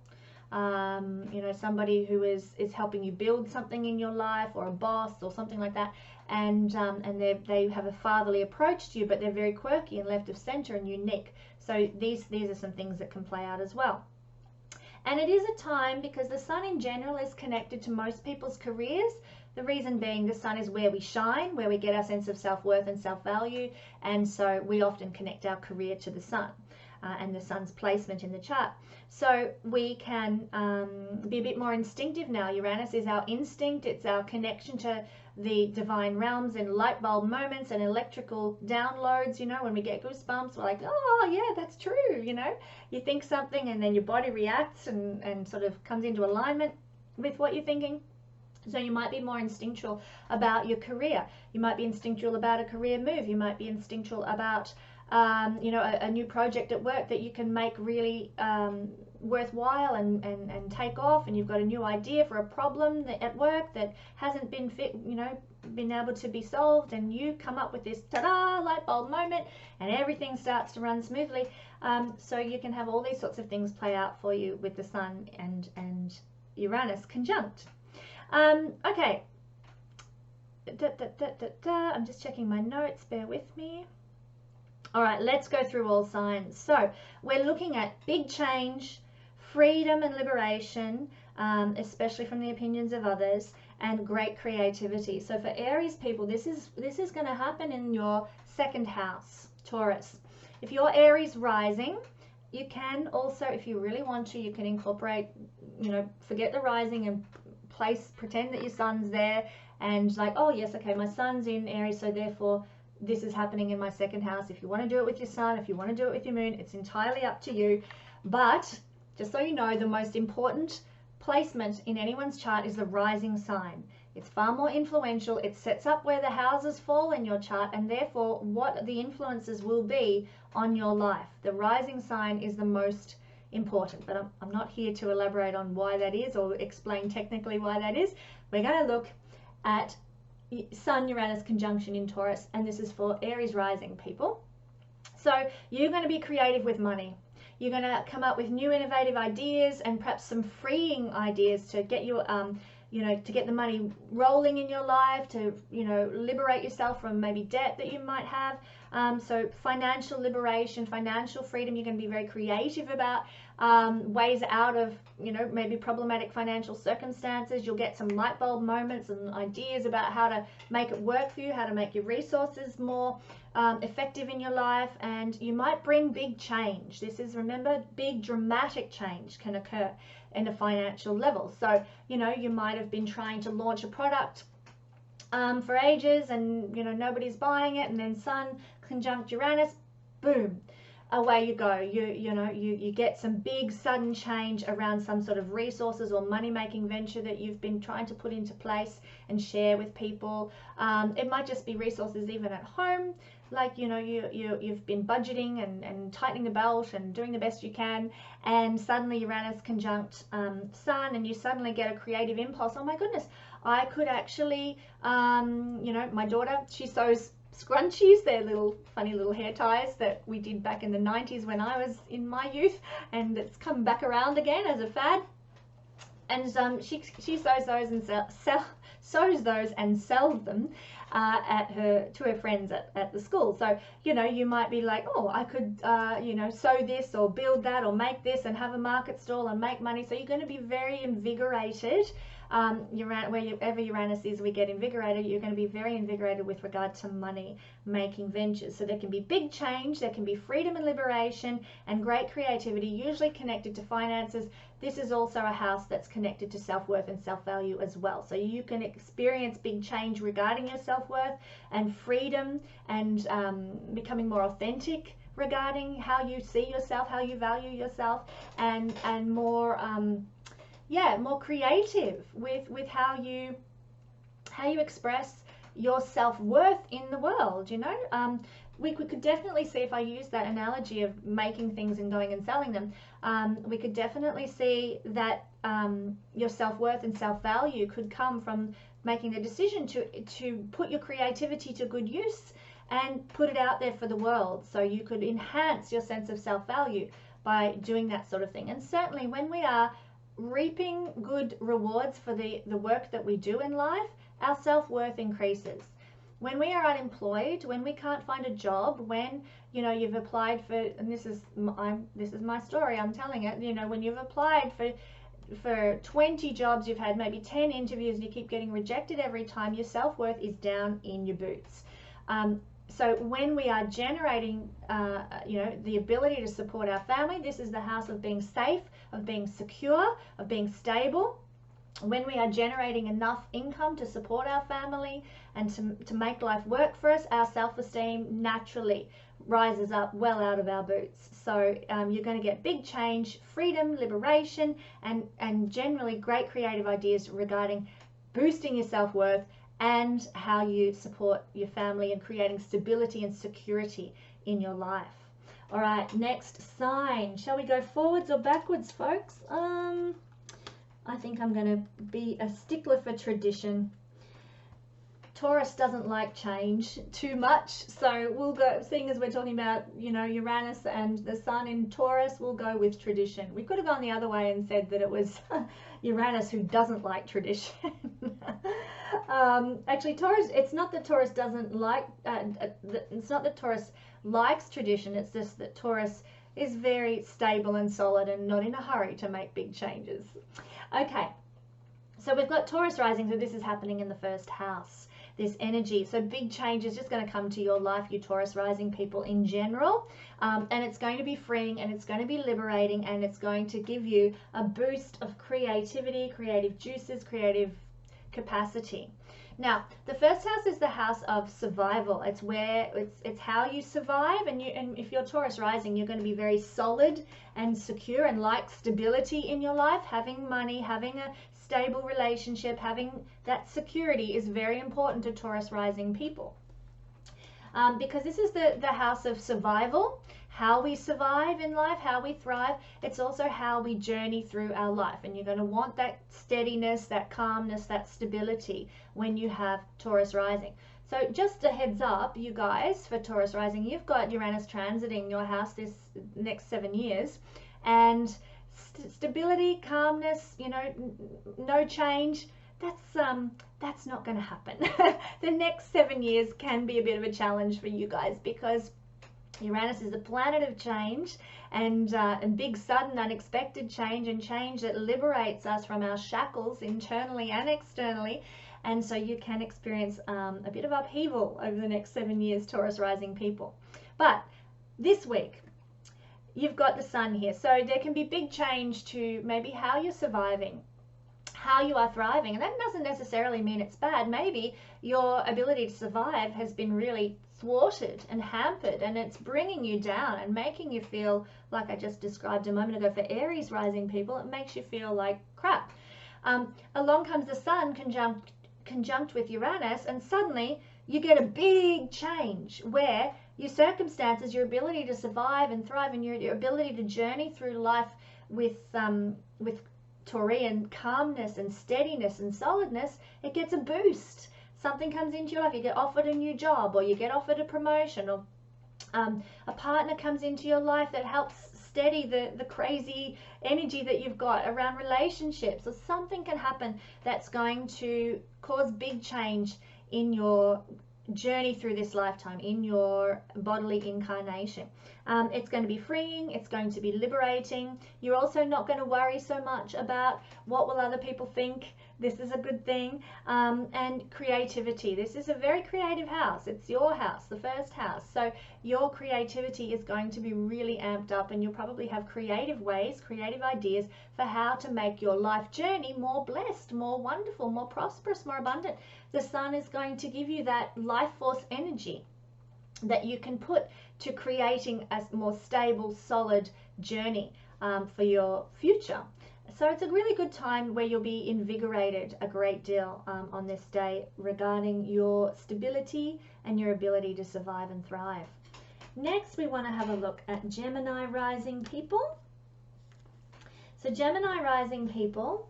somebody who is helping you build something in your life, or a boss or something like that. And they have a fatherly approach to you, but they're very quirky and left of center and unique. So these are some things that can play out as well. And it is a time, because the sun in general is connected to most people's careers. The reason being, the sun is where we shine, where we get our sense of self-worth and self-value. And so we often connect our career to the sun and the sun's placement in the chart. So we can be a bit more instinctive now. Uranus is our instinct. It's our connection to the divine realms in light bulb moments and electrical downloads. When we get goosebumps, we're like, oh yeah, that's true. You think something and then your body reacts and sort of comes into alignment with what you're thinking. So you might be more instinctual about your career. You might be instinctual about a career move. You might be instinctual about a new project at work that you can make really worthwhile and take off, and you've got a new idea for a problem at work that hasn't been been able to be solved, and you come up with this ta-da light bulb moment, and everything starts to run smoothly. So you can have all these sorts of things play out for you with the sun and Uranus conjunct. Okay. I'm just checking my notes, bear with me. All right, let's go through all signs. So we're looking at big change, freedom and liberation, especially from the opinions of others, and great creativity. So for Aries people, this is going to happen in your second house, Taurus. If you're Aries rising, you can also, if you really want to, you can incorporate, forget the rising and pretend that your sun's there, and like, oh yes, okay, my sun's in Aries, so therefore this is happening in my second house. If you want to do it with your sun, if you want to do it with your moon, it's entirely up to you. But just so you know, the most important placement in anyone's chart is the rising sign. It's far more influential. It sets up where the houses fall in your chart, and therefore what the influences will be on your life. The rising sign is the most important, but I'm not here to elaborate on why that is or explain technically why that is. We're going to look at Sun Uranus conjunction in Taurus, and this is for Aries rising people. So you're going to be creative with money. You're going to come up with new innovative ideas and perhaps some freeing ideas to get your to get the money rolling in your life, to liberate yourself from maybe debt that you might have. So financial liberation, financial freedom. You're going to be very creative about ways out of maybe problematic financial circumstances. You'll get some light bulb moments and ideas about how to make it work for you, how to make your resources more effective in your life, and you might bring big change. This is, remember, big dramatic change can occur in a financial level. So you might have been trying to launch a product for ages, and nobody's buying it, and then Sun conjunct Uranus, boom, away you go. You get some big sudden change around some sort of resources or money making venture that you've been trying to put into place and share with people. It might just be resources even at home, like you've been budgeting and tightening the belt and doing the best you can, and suddenly Uranus conjunct Sun, and you suddenly get a creative impulse. Oh my goodness, I could actually my daughter, she sews scrunchies. They're little funny little hair ties that we did back in the 90s when I was in my youth, and it's come back around again as a fad. And she sews those and sews those and sells them to her friends at the school. So you might be like, oh, I could sew this or build that or make this and have a market stall and make money. So you're going to be very invigorated. Wherever Uranus is, we get invigorated. You're going to be very invigorated with regard to money making ventures. So there can be big change, there can be freedom and liberation, and great creativity, usually connected to finances. This is also a house that's connected to self-worth and self-value as well. So you can experience big change regarding your self-worth and freedom, and becoming more authentic regarding how you see yourself, how you value yourself, and more more creative with how you express your self-worth in the world, you know. We could definitely see, if I use that analogy of making things and going and selling them, we could definitely see that your self-worth and self-value could come from making the decision to put your creativity to good use and put it out there for the world. So you could enhance your sense of self-value by doing that sort of thing. And certainly when we are reaping good rewards for the work that we do in life, our self-worth increases. When we are unemployed, when we can't find a job, when, you know, you've applied for, and this is my story, I'm telling it, you know, when you've applied for 20 jobs, you've had maybe 10 interviews and you keep getting rejected every time, your self-worth is down in your boots. So when we are generating, you know, the ability to support our family, this is the house of being safe, of being secure, of being stable. When we are generating enough income to support our family and to make life work for us, our self-esteem naturally rises up well out of our boots. So you're going to get big change, freedom, liberation, and generally great creative ideas regarding boosting your self-worth and how you support your family and creating stability and security in your life. All right, next sign. Shall we go forwards or backwards, folks? I think I'm going to be a stickler for tradition. Taurus doesn't like change too much, so we'll go, seeing as we're talking about, you know, Uranus and the sun in Taurus, we'll go with tradition. We could have gone the other way and said that it was Uranus who doesn't like tradition. Actually, Taurus, it's not that Taurus doesn't like, it's not that Taurus likes tradition, it's just that Taurus is very stable and solid and not in a hurry to make big changes. Okay, so we've got Taurus rising, so this is happening in the first house, this energy. So big change is just going to come to your life, you Taurus rising people in general, and it's going to be freeing and it's going to be liberating and it's going to give you a boost of creativity, creative juices, creative capacity. Now, the first house is the house of survival. It's where it's how you survive, and if you're Taurus rising, you're going to be very solid and secure and like stability in your life. Having money, having a stable relationship, having that security is very important to Taurus rising people. Because this is the house of survival, how we survive in life, how we thrive. It's also how we journey through our life, and you're going to want that steadiness, that calmness, that stability when you have Taurus rising. So just a heads up, you guys, for Taurus rising, you've got Uranus transiting your house this next 7 years, and stability, calmness, you know, no change, that's not going to happen. The next 7 years can be a bit of a challenge for you guys, because Uranus is a planet of change and big, sudden, unexpected change, and change that liberates us from our shackles internally and externally. And so you can experience a bit of upheaval over the next 7 years, Taurus rising people. But this week, you've got the sun here. So there can be big change to maybe how you're surviving, how you are thriving. And that doesn't necessarily mean it's bad. Maybe your ability to survive has been really thwarted and hampered, and it's bringing you down and making you feel like I just described a moment ago for Aries rising people. It makes you feel like crap. Along comes the sun conjunct with Uranus, and suddenly you get a big change where your circumstances, your ability to survive and thrive, and your ability to journey through life with Taurian calmness and steadiness and solidness, it gets a boost. Something comes into your life, you get offered a new job, or you get offered a promotion, or a partner comes into your life that helps steady the crazy energy that you've got around relationships, or something can happen that's going to cause big change in your journey through this lifetime, in your bodily incarnation. It's going to be freeing, it's going to be liberating. You're also not going to worry so much about what will other people think. This is a good thing. And creativity. This is a very creative house. It's your house, the first house. So your creativity is going to be really amped up, and you'll probably have creative ways, creative ideas for how to make your life journey more blessed, more wonderful, more prosperous, more abundant. The sun is going to give you that life force energy that you can put to creating a more stable, solid journey for your future. So it's a really good time where you'll be invigorated a great deal on this day regarding your stability and your ability to survive and thrive. Next, we want to have a look at Gemini rising people. So Gemini rising people,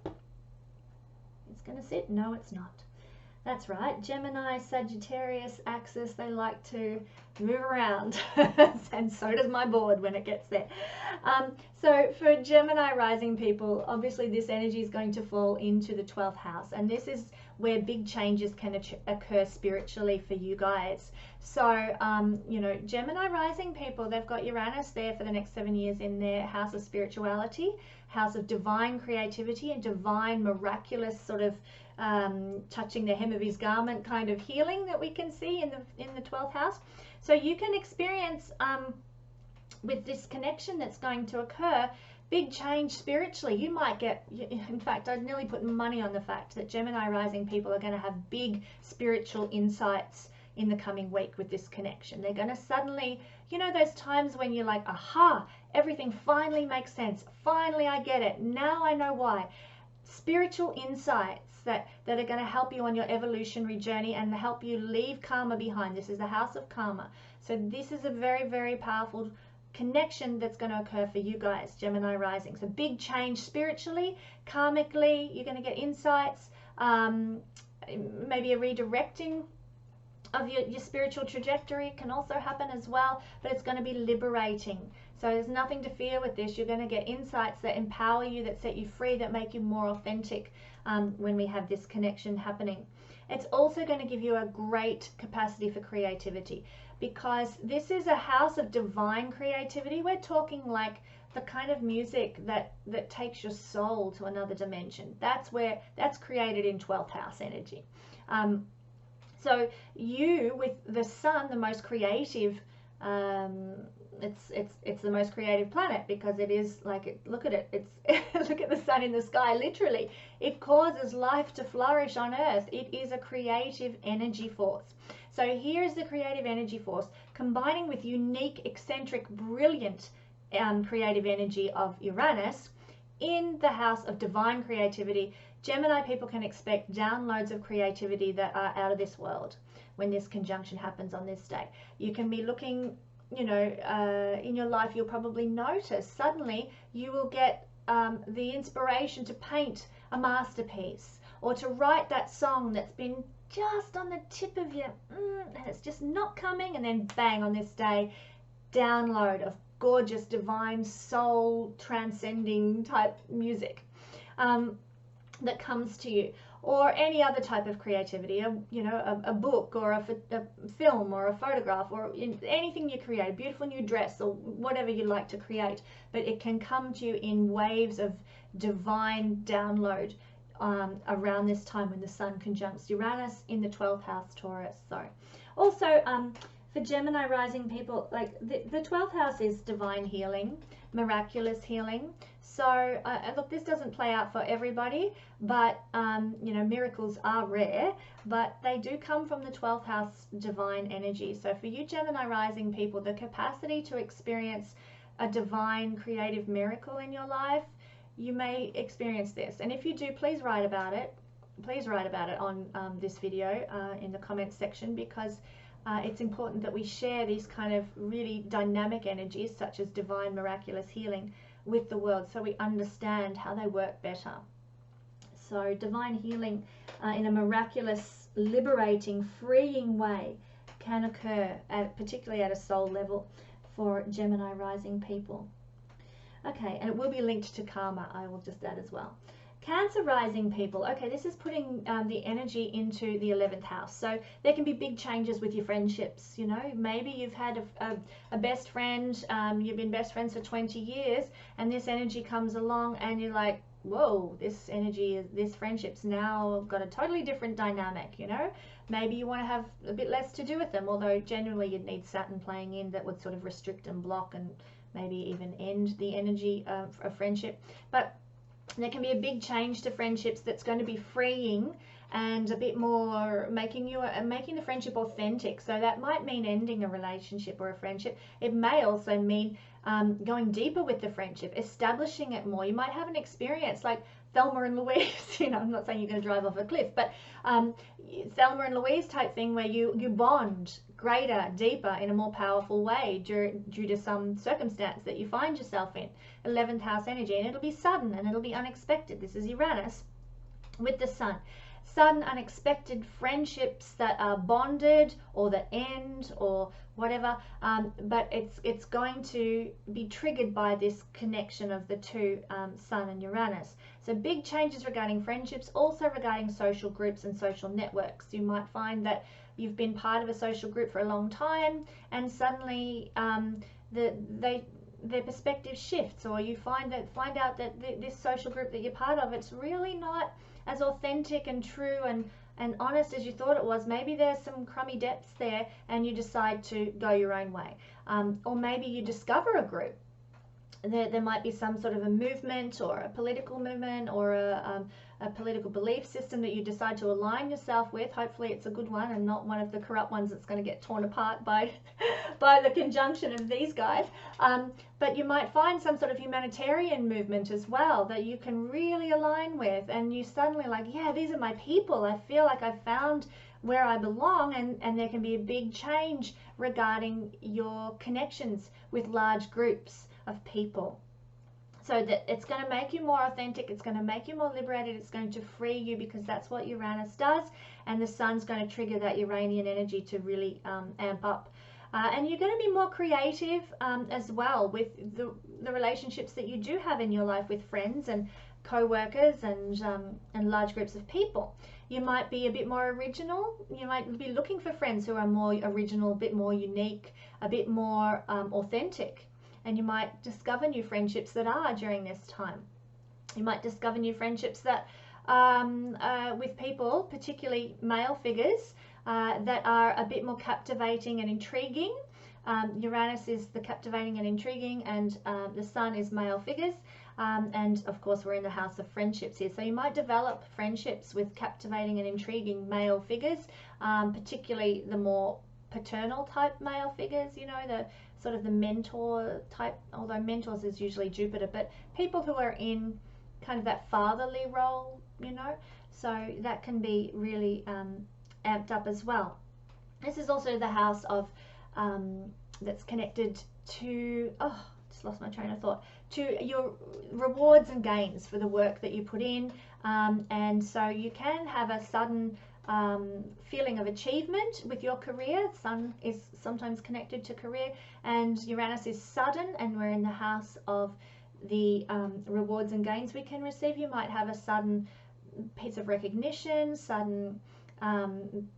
it's going to sit? No, it's not. That's right, Gemini, Sagittarius axis, they like to move around, and so does my board when it gets there. So for Gemini rising people, obviously this energy is going to fall into the 12th house, and this is where big changes can occur spiritually for you guys. So, you know, Gemini rising people, they've got Uranus there for the next 7 years in their house of spirituality, house of divine creativity and divine miraculous sort of touching the hem of his garment kind of healing that we can see in the 12th house. So you can experience with this connection that's going to occur big change spiritually. You might get, in fact, I'd nearly put money on the fact that Gemini rising people are going to have big spiritual insights in the coming week with this connection. They're going to suddenly, you know, those times when you're like, aha, everything finally makes sense. Finally, I get it. Now I know why. Spiritual insights that are going to help you on your evolutionary journey and help you leave karma behind. This is the house of karma. So this is a very, very powerful connection that's going to occur for you guys, Gemini rising. So big change spiritually, karmically, you're going to get insights, maybe a redirecting of your spiritual trajectory can also happen as well, but it's going to be liberating. So there's nothing to fear with this. You're going to get insights that empower you, that set you free, that make you more authentic when we have this connection happening. It's also going to give you a great capacity for creativity, because this is a house of divine creativity. We're talking like the kind of music that takes your soul to another dimension. That's created in 12th house energy. So you, with the sun, the most creative, it's the most creative planet, because it is like, look at it, it's look at the sun in the sky. Literally, it causes life to flourish on earth. It is a creative energy force. So here is the creative energy force combining with unique, eccentric, brilliant creative energy of Uranus in the house of divine creativity. Gemini people can expect downloads of creativity that are out of this world when this conjunction happens on this day. You can be looking, you know, in your life, you'll probably notice suddenly you will get the inspiration to paint a masterpiece, or to write that song that's been just on the tip of your, and it's just not coming, and then bang, on this day, download of gorgeous, divine, soul transcending type music that comes to you. Or any other type of creativity, you know, a book or a film or a photograph, or anything you create, a beautiful new dress or whatever you like to create, but it can come to you in waves of divine download around this time when the sun conjuncts Uranus in the 12th house Taurus. So also for Gemini rising people, like the 12th house is divine healing, miraculous healing. So look, this doesn't play out for everybody, but you know, miracles are rare, but they do come from the 12th house divine energy. So for you Gemini rising people, the capacity to experience a divine creative miracle in your life, you may experience this. And if you do, please write about it. Please write about it on this video in the comments section, because it's important that we share these kind of really dynamic energies such as divine miraculous healing with the world, so we understand how they work better. So divine healing in a miraculous, liberating, freeing way can occur, particularly at a soul level, for Gemini rising people. Okay, and it will be linked to karma, I will just add as well. Cancer rising people, okay, this is putting the energy into the 11th house. So there can be big changes with your friendships, you know. Maybe you've had a best friend, you've been best friends for 20 years, and this energy comes along and you're like, whoa, this energy, this friendship's now got a totally different dynamic, you know. Maybe you want to have a bit less to do with them, although generally you'd need Saturn playing in that would sort of restrict and block and maybe even end the energy of a friendship. But There can be a big change to friendships that's going to be freeing and a bit more making the friendship authentic. So that might mean ending a relationship or a friendship. It may also mean going deeper with the friendship, establishing it more. You might have an experience like Thelma and Louise. You know, I'm not saying you're going to drive off a cliff, but Thelma and Louise type thing where you bond greater, deeper, in a more powerful way due to some circumstance that you find yourself in. 11th house energy, and it'll be sudden and it'll be unexpected. This is Uranus with the sun. Sudden, unexpected friendships that are bonded or that end or whatever, but it's going to be triggered by this connection of the two, Sun and Uranus. So big changes regarding friendships, also regarding social groups and social networks. You might find that you've been part of a social group for a long time, and suddenly their perspective shifts, or you find out that this social group that you're part of, it's really not as authentic and true and honest as you thought it was. Maybe there's some crummy depths there, and you decide to go your own way. Or maybe you discover a group. There might be some sort of a movement or a political movement or a political belief system that you decide to align yourself with. Hopefully it's a good one and not one of the corrupt ones that's going to get torn apart by the conjunction of these guys. But you might find some sort of humanitarian movement as well that you can really align with, and you suddenly like, yeah, these are my people. I feel like I've found where I belong, and there can be a big change regarding your connections with large groups of people. So that it's going to make you more authentic, it's going to make you more liberated, it's going to free you, because that's what Uranus does, and the sun's going to trigger that Uranian energy to really amp up. And you're going to be more creative as well with the relationships that you do have in your life with friends and co-workers and large groups of people. You might be a bit more original. You might be looking for friends who are more original, a bit more unique, a bit more authentic. And you might discover new friendships that are during this time. You might discover new friendships that with people, particularly male figures, that are a bit more captivating and intriguing. Uranus is the captivating and intriguing, and the sun is male figures. And of course we're in the house of friendships here. So you might develop friendships with captivating and intriguing male figures, particularly the more paternal type male figures, you know, the sort of the mentor type, although mentors is usually Jupiter, but people who are in kind of that fatherly role, you know, so that can be really amped up as well. This is also the house of that's connected to, just lost my train of thought, to your rewards and gains for the work that you put in, and so you can have a sudden feeling of achievement with your career. Sun is sometimes connected to career, and Uranus is sudden, and we're in the house of the rewards and gains we can receive. You might have a sudden piece of recognition, sudden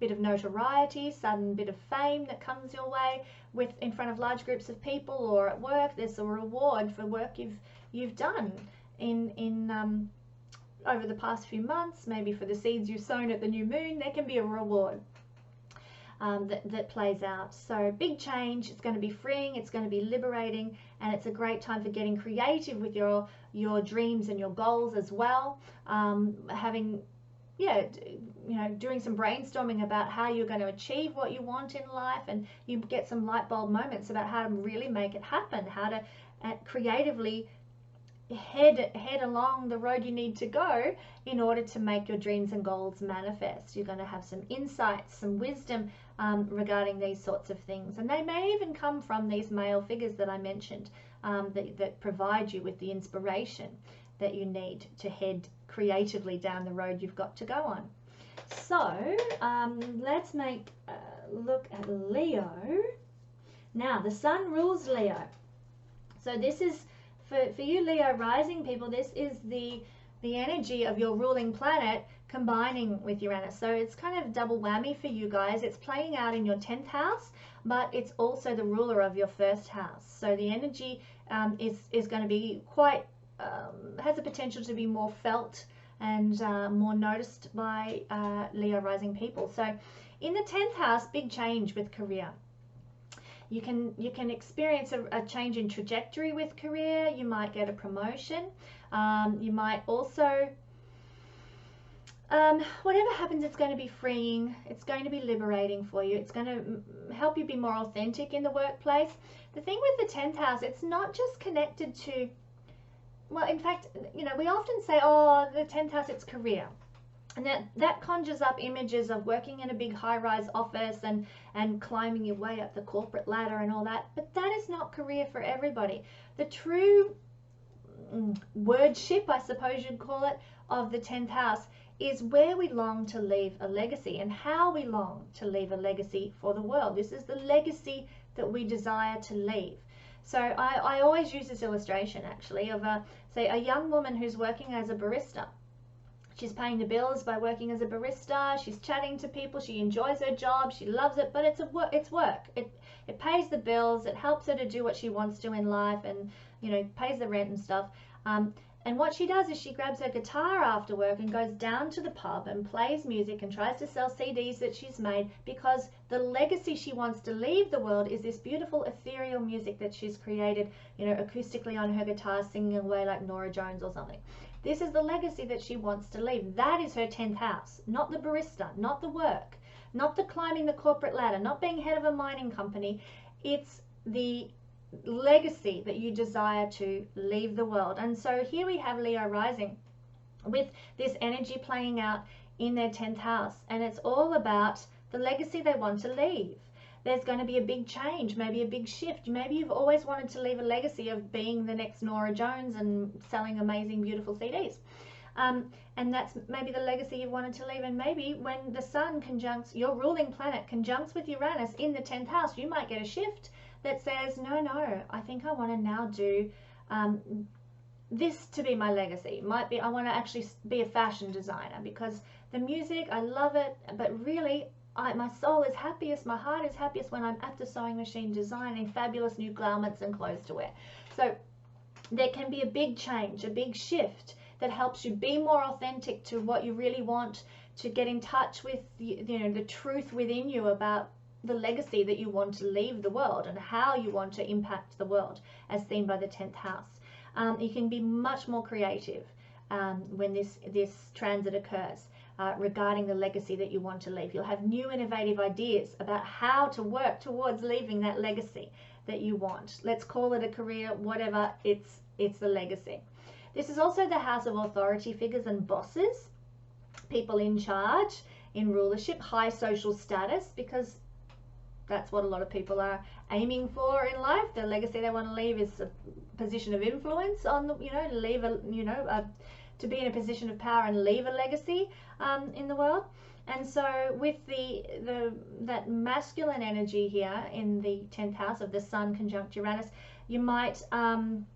bit of notoriety, sudden bit of fame that comes your way with in front of large groups of people, or at work. There's a reward for work you've done in over the past few months, maybe for the seeds you've sown at the new moon. There can be a reward that plays out. So big change. It's going to be freeing, it's going to be liberating, and it's a great time for getting creative with your dreams and your goals as well. Doing some brainstorming about how you're going to achieve what you want in life, and you get some light bulb moments about how to really make it happen, how to creatively head along the road you need to go in order to make your dreams and goals manifest. You're going to have some insights, some wisdom regarding these sorts of things, and they may even come from these male figures that I mentioned, that provide you with the inspiration that you need to head creatively down the road you've got to go on. So let's make a look at Leo. Now the sun rules Leo, so this is for you Leo rising people, this is the energy of your ruling planet combining with Uranus. So it's kind of double whammy for you guys. It's playing out in your 10th house, but it's also the ruler of your 1st house. So the energy is going to be quite, has the potential to be more felt and more noticed by Leo rising people. So in the 10th house, big change with career. You can experience a change in trajectory with career. You might get a promotion. You might also, whatever happens, it's going to be freeing. It's going to be liberating for you. It's going to help you be more authentic in the workplace. The thing with the 10th house, it's not just connected to, well, in fact, you know, we often say, oh, the 10th house, it's career. And that conjures up images of working in a big high-rise office and climbing your way up the corporate ladder and all that. But that is not career for everybody. The true wordship, I suppose you'd call it, of the 10th house is where we long to leave a legacy and how we long to leave a legacy for the world. This is the legacy that we desire to leave. So I always use this illustration, actually, of say a young woman who's working as a barista. She's paying the bills by working as a barista. She's chatting to people. She enjoys her job. She loves it, but it's work. It pays the bills. It helps her to do what she wants to in life, and you know, pays the rent and stuff. And what she does is she grabs her guitar after work and goes down to the pub and plays music and tries to sell CDs that she's made, because the legacy she wants to leave the world is this beautiful ethereal music that she's created, you know, acoustically on her guitar, singing away like Norah Jones or something. This is the legacy that she wants to leave. That is her 10th house, not the barista, not the work, not the climbing the corporate ladder, not being head of a mining company. It's the legacy that you desire to leave the world. And so here we have Leo rising with this energy playing out in their 10th house, and it's all about the legacy they want to leave. There's going to be a big change, maybe a big shift. Maybe you've always wanted to leave a legacy of being the next Norah Jones and selling amazing, beautiful CDs. And that's maybe the legacy you wanted to leave. And maybe when the sun conjuncts, your ruling planet conjuncts with Uranus in the 10th house, you might get a shift that says, no, I think I want to now do this to be my legacy. Might be I want to actually be a fashion designer, because the music, I love it, but really my soul is happiest, my heart is happiest when I'm at the sewing machine designing fabulous new garments and clothes to wear. So there can be a big change, a big shift that helps you be more authentic to what you really want, to get in touch with the truth within you about the legacy that you want to leave the world and how you want to impact the world, as seen by the 10th house. You can be much more creative when this transit occurs regarding the legacy that you want to leave. You'll have new innovative ideas about how to work towards leaving that legacy that you want. Let's call it a career, whatever, it's the legacy. This is also the house of authority figures and bosses, people in charge, in rulership, high social status, because that's what a lot of people are aiming for in life. The legacy they want to leave is a position of influence on the, leave a, to be in a position of power and leave a legacy in the world. And so with that masculine energy here in the 10th house of the Sun conjunct Uranus, you might find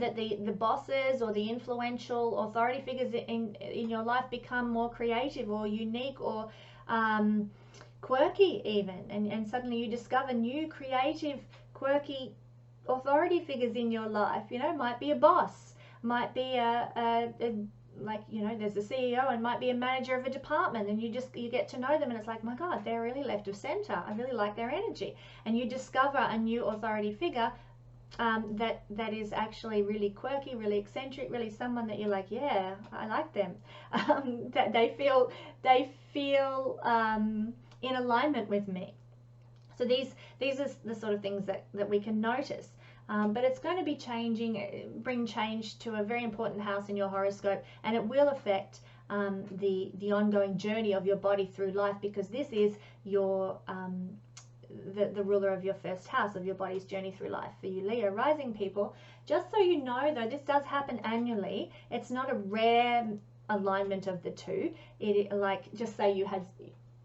that the bosses or the influential authority figures in your life become more creative or unique or quirky even, and suddenly you discover new creative quirky authority figures in your life. Might be a boss, might be there's a CEO and might be a manager of a department, and you get to know them, and it's like, my God, they're really left of center. I really like their energy. And you discover a new authority figure that is actually really quirky, really eccentric, really someone that you're like, yeah, I like them. That they feel in alignment with me. So these are the sort of things that we can notice. But it's going to be bring change to a very important house in your horoscope, and it will affect the ongoing journey of your body through life, because this is your the ruler of your first house, of your body's journey through life. For you Leo rising people, just so you know though, this does happen annually. It's not a rare alignment of the two. Just say you had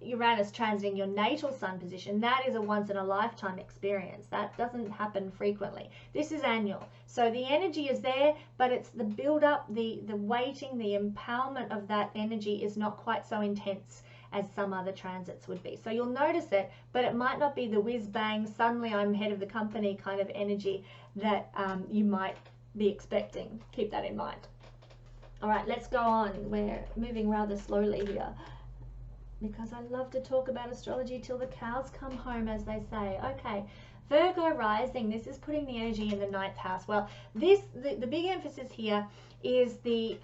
Uranus transiting your natal sun position, that is a once in a lifetime experience. That doesn't happen frequently. This is annual. So the energy is there, but it's the build up, the weighting, the empowerment of that energy is not quite so intense as some other transits would be. So you'll notice it, but it might not be the whiz bang, suddenly I'm head of the company kind of energy that you might be expecting. Keep that in mind. All right, let's go on. We're moving rather slowly here. because I love to talk about astrology till the cows come home, as they say. Okay, Virgo rising, this is putting the energy in the 9th house. Well, the big emphasis here is the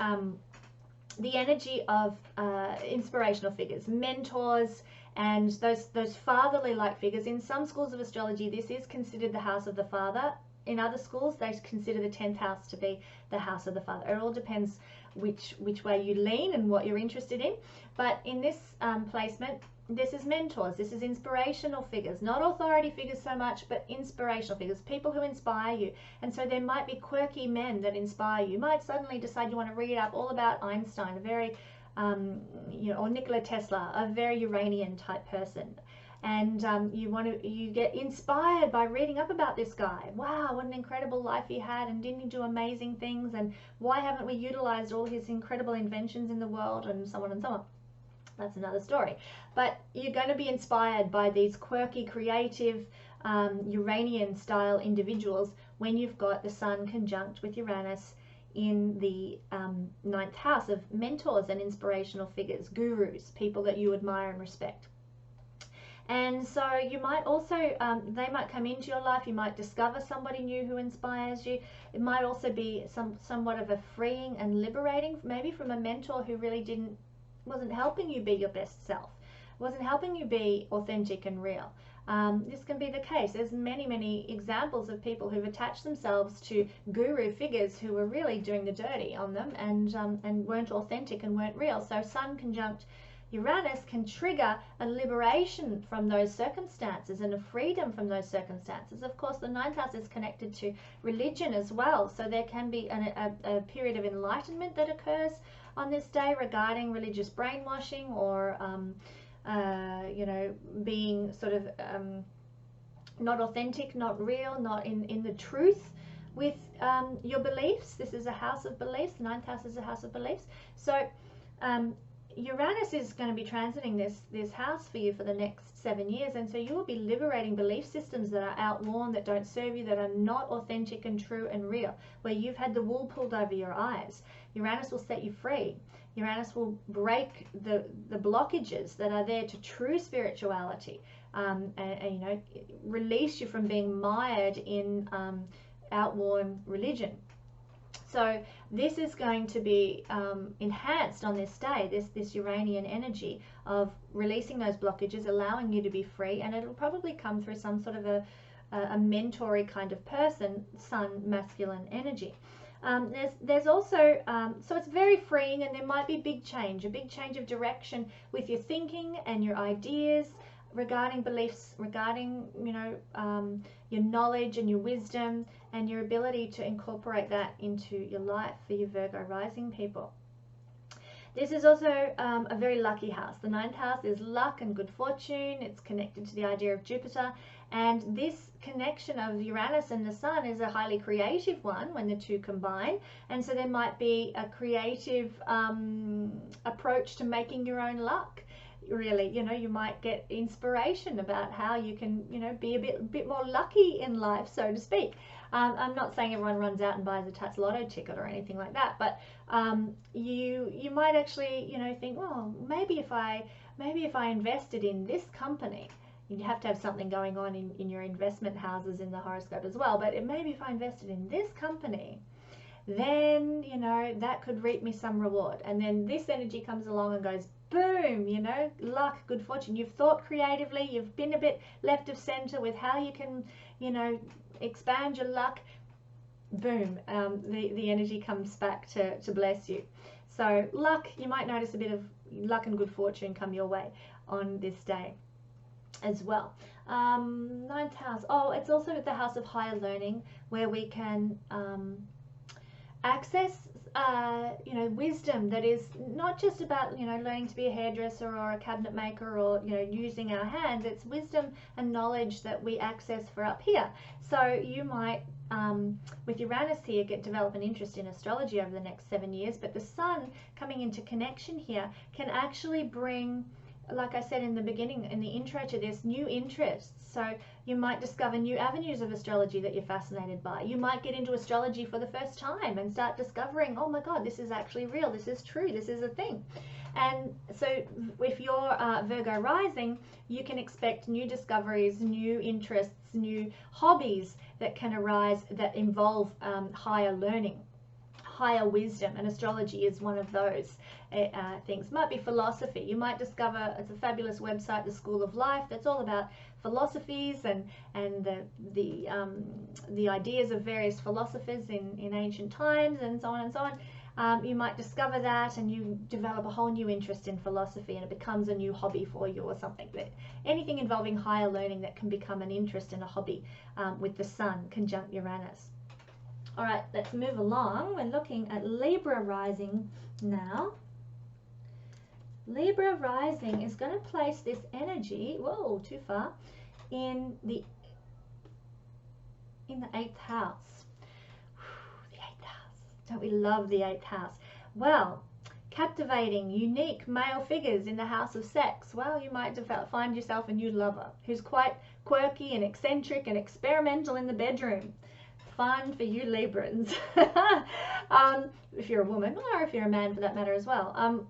energy of inspirational figures, mentors, and those fatherly-like figures. In some schools of astrology, this is considered the house of the father. In other schools, they consider the 10th house to be the house of the father. It all depends which way you lean and what you're interested in. But in this placement, this is mentors, this is inspirational figures, not authority figures so much, but inspirational figures, people who inspire you. And so there might be quirky men that inspire you. You might suddenly decide you want to read up all about Einstein, a very, or Nikola Tesla, a very Uranian type person. And you get inspired by reading up about this guy. Wow, what an incredible life he had, and didn't he do amazing things, and why haven't we utilized all his incredible inventions in the world, and so on and so on. That's another story. But you're going to be inspired by these quirky, creative, Uranian style individuals when you've got the Sun conjunct with Uranus in the 9th house of mentors and inspirational figures, gurus, people that you admire and respect. And so you might also, they might come into your life, you might discover somebody new who inspires you. It might also be somewhat of a freeing and liberating, maybe from a mentor who really wasn't helping you be your best self, wasn't helping you be authentic and real. This can be the case. There's many examples of people who've attached themselves to guru figures who were really doing the dirty on them and weren't authentic and weren't real. So Sun conjunct Uranus can trigger a liberation from those circumstances and a freedom from those circumstances. Of course, the 9th house is connected to religion as well, so there can be a period of enlightenment that occurs on this day regarding religious brainwashing or being sort of not authentic, not real, not in the truth with your beliefs. This is a house of beliefs. The 9th house is a house of beliefs. So Uranus is going to be transiting this house for you for the next 7 years, and so you will be liberating belief systems that are outworn, that don't serve you, that are not authentic and true and real, where you've had the wool pulled over your eyes. Uranus will set you free. Uranus will break the blockages that are there to true spirituality, and release you from being mired in outworn religion. So this is going to be enhanced on this day, this Uranian energy of releasing those blockages, allowing you to be free, and it'll probably come through some sort of a mentory kind of person, Sun masculine energy. There's also, so it's very freeing, and there might be a big change of direction with your thinking and your ideas regarding beliefs, regarding your knowledge and your wisdom and your ability to incorporate that into your life for your Virgo rising people. This is also a very lucky house. The 9th house is luck and good fortune. It's connected to the idea of Jupiter, and this connection of Uranus and the Sun is a highly creative one when the two combine, and so there might be a creative approach to making your own luck. Really, you might get inspiration about how you can, be a bit more lucky in life, so to speak. I'm not saying everyone runs out and buys a Tats Lotto ticket or anything like that, but you might actually, think, well, maybe if I invested in this company, you have to have something going on in your investment houses in the horoscope as well. But maybe if I invested in this company, then that could reap me some reward. And then this energy comes along and goes, boom, luck, good fortune. You've thought creatively, you've been a bit left of center with how you can, expand your luck. Boom, the energy comes back to bless you. So luck, you might notice a bit of luck and good fortune come your way on this day as well. 9th house, it's also the house of higher learning, where we can access wisdom that is not just about learning to be a hairdresser or a cabinet maker or using our hands. It's wisdom and knowledge that we access for up here. So you might with Uranus here develop an interest in astrology over the next 7 years, but the Sun coming into connection here can actually bring like I said in the beginning, in the intro to this, new interests. So you might discover new avenues of astrology that you're fascinated by. You might get into astrology for the first time and start discovering, oh my God, this is actually real, this is true, this is a thing. And so if you're Virgo rising, you can expect new discoveries, new interests, new hobbies that can arise that involve higher learning, higher wisdom, and astrology is one of those things. Might be philosophy. You might discover, it's a fabulous website, the School of Life, that's all about philosophies and the ideas of various philosophers in ancient times, and so on and so on. You might discover that and you develop a whole new interest in philosophy, and it becomes a new hobby for you or something. But anything involving higher learning that can become an interest and a hobby with the Sun conjunct Uranus. All right, let's move along. We're looking at Libra rising now. Libra rising is going to place this energy, whoa, too far, in the 8th house. The 8th house. Don't we love the 8th house? Well, captivating, unique male figures in the house of sex. Well, you might find yourself a new lover who's quite quirky and eccentric and experimental in the bedroom. Fun for you Librans. If you're a woman, or if you're a man for that matter as well.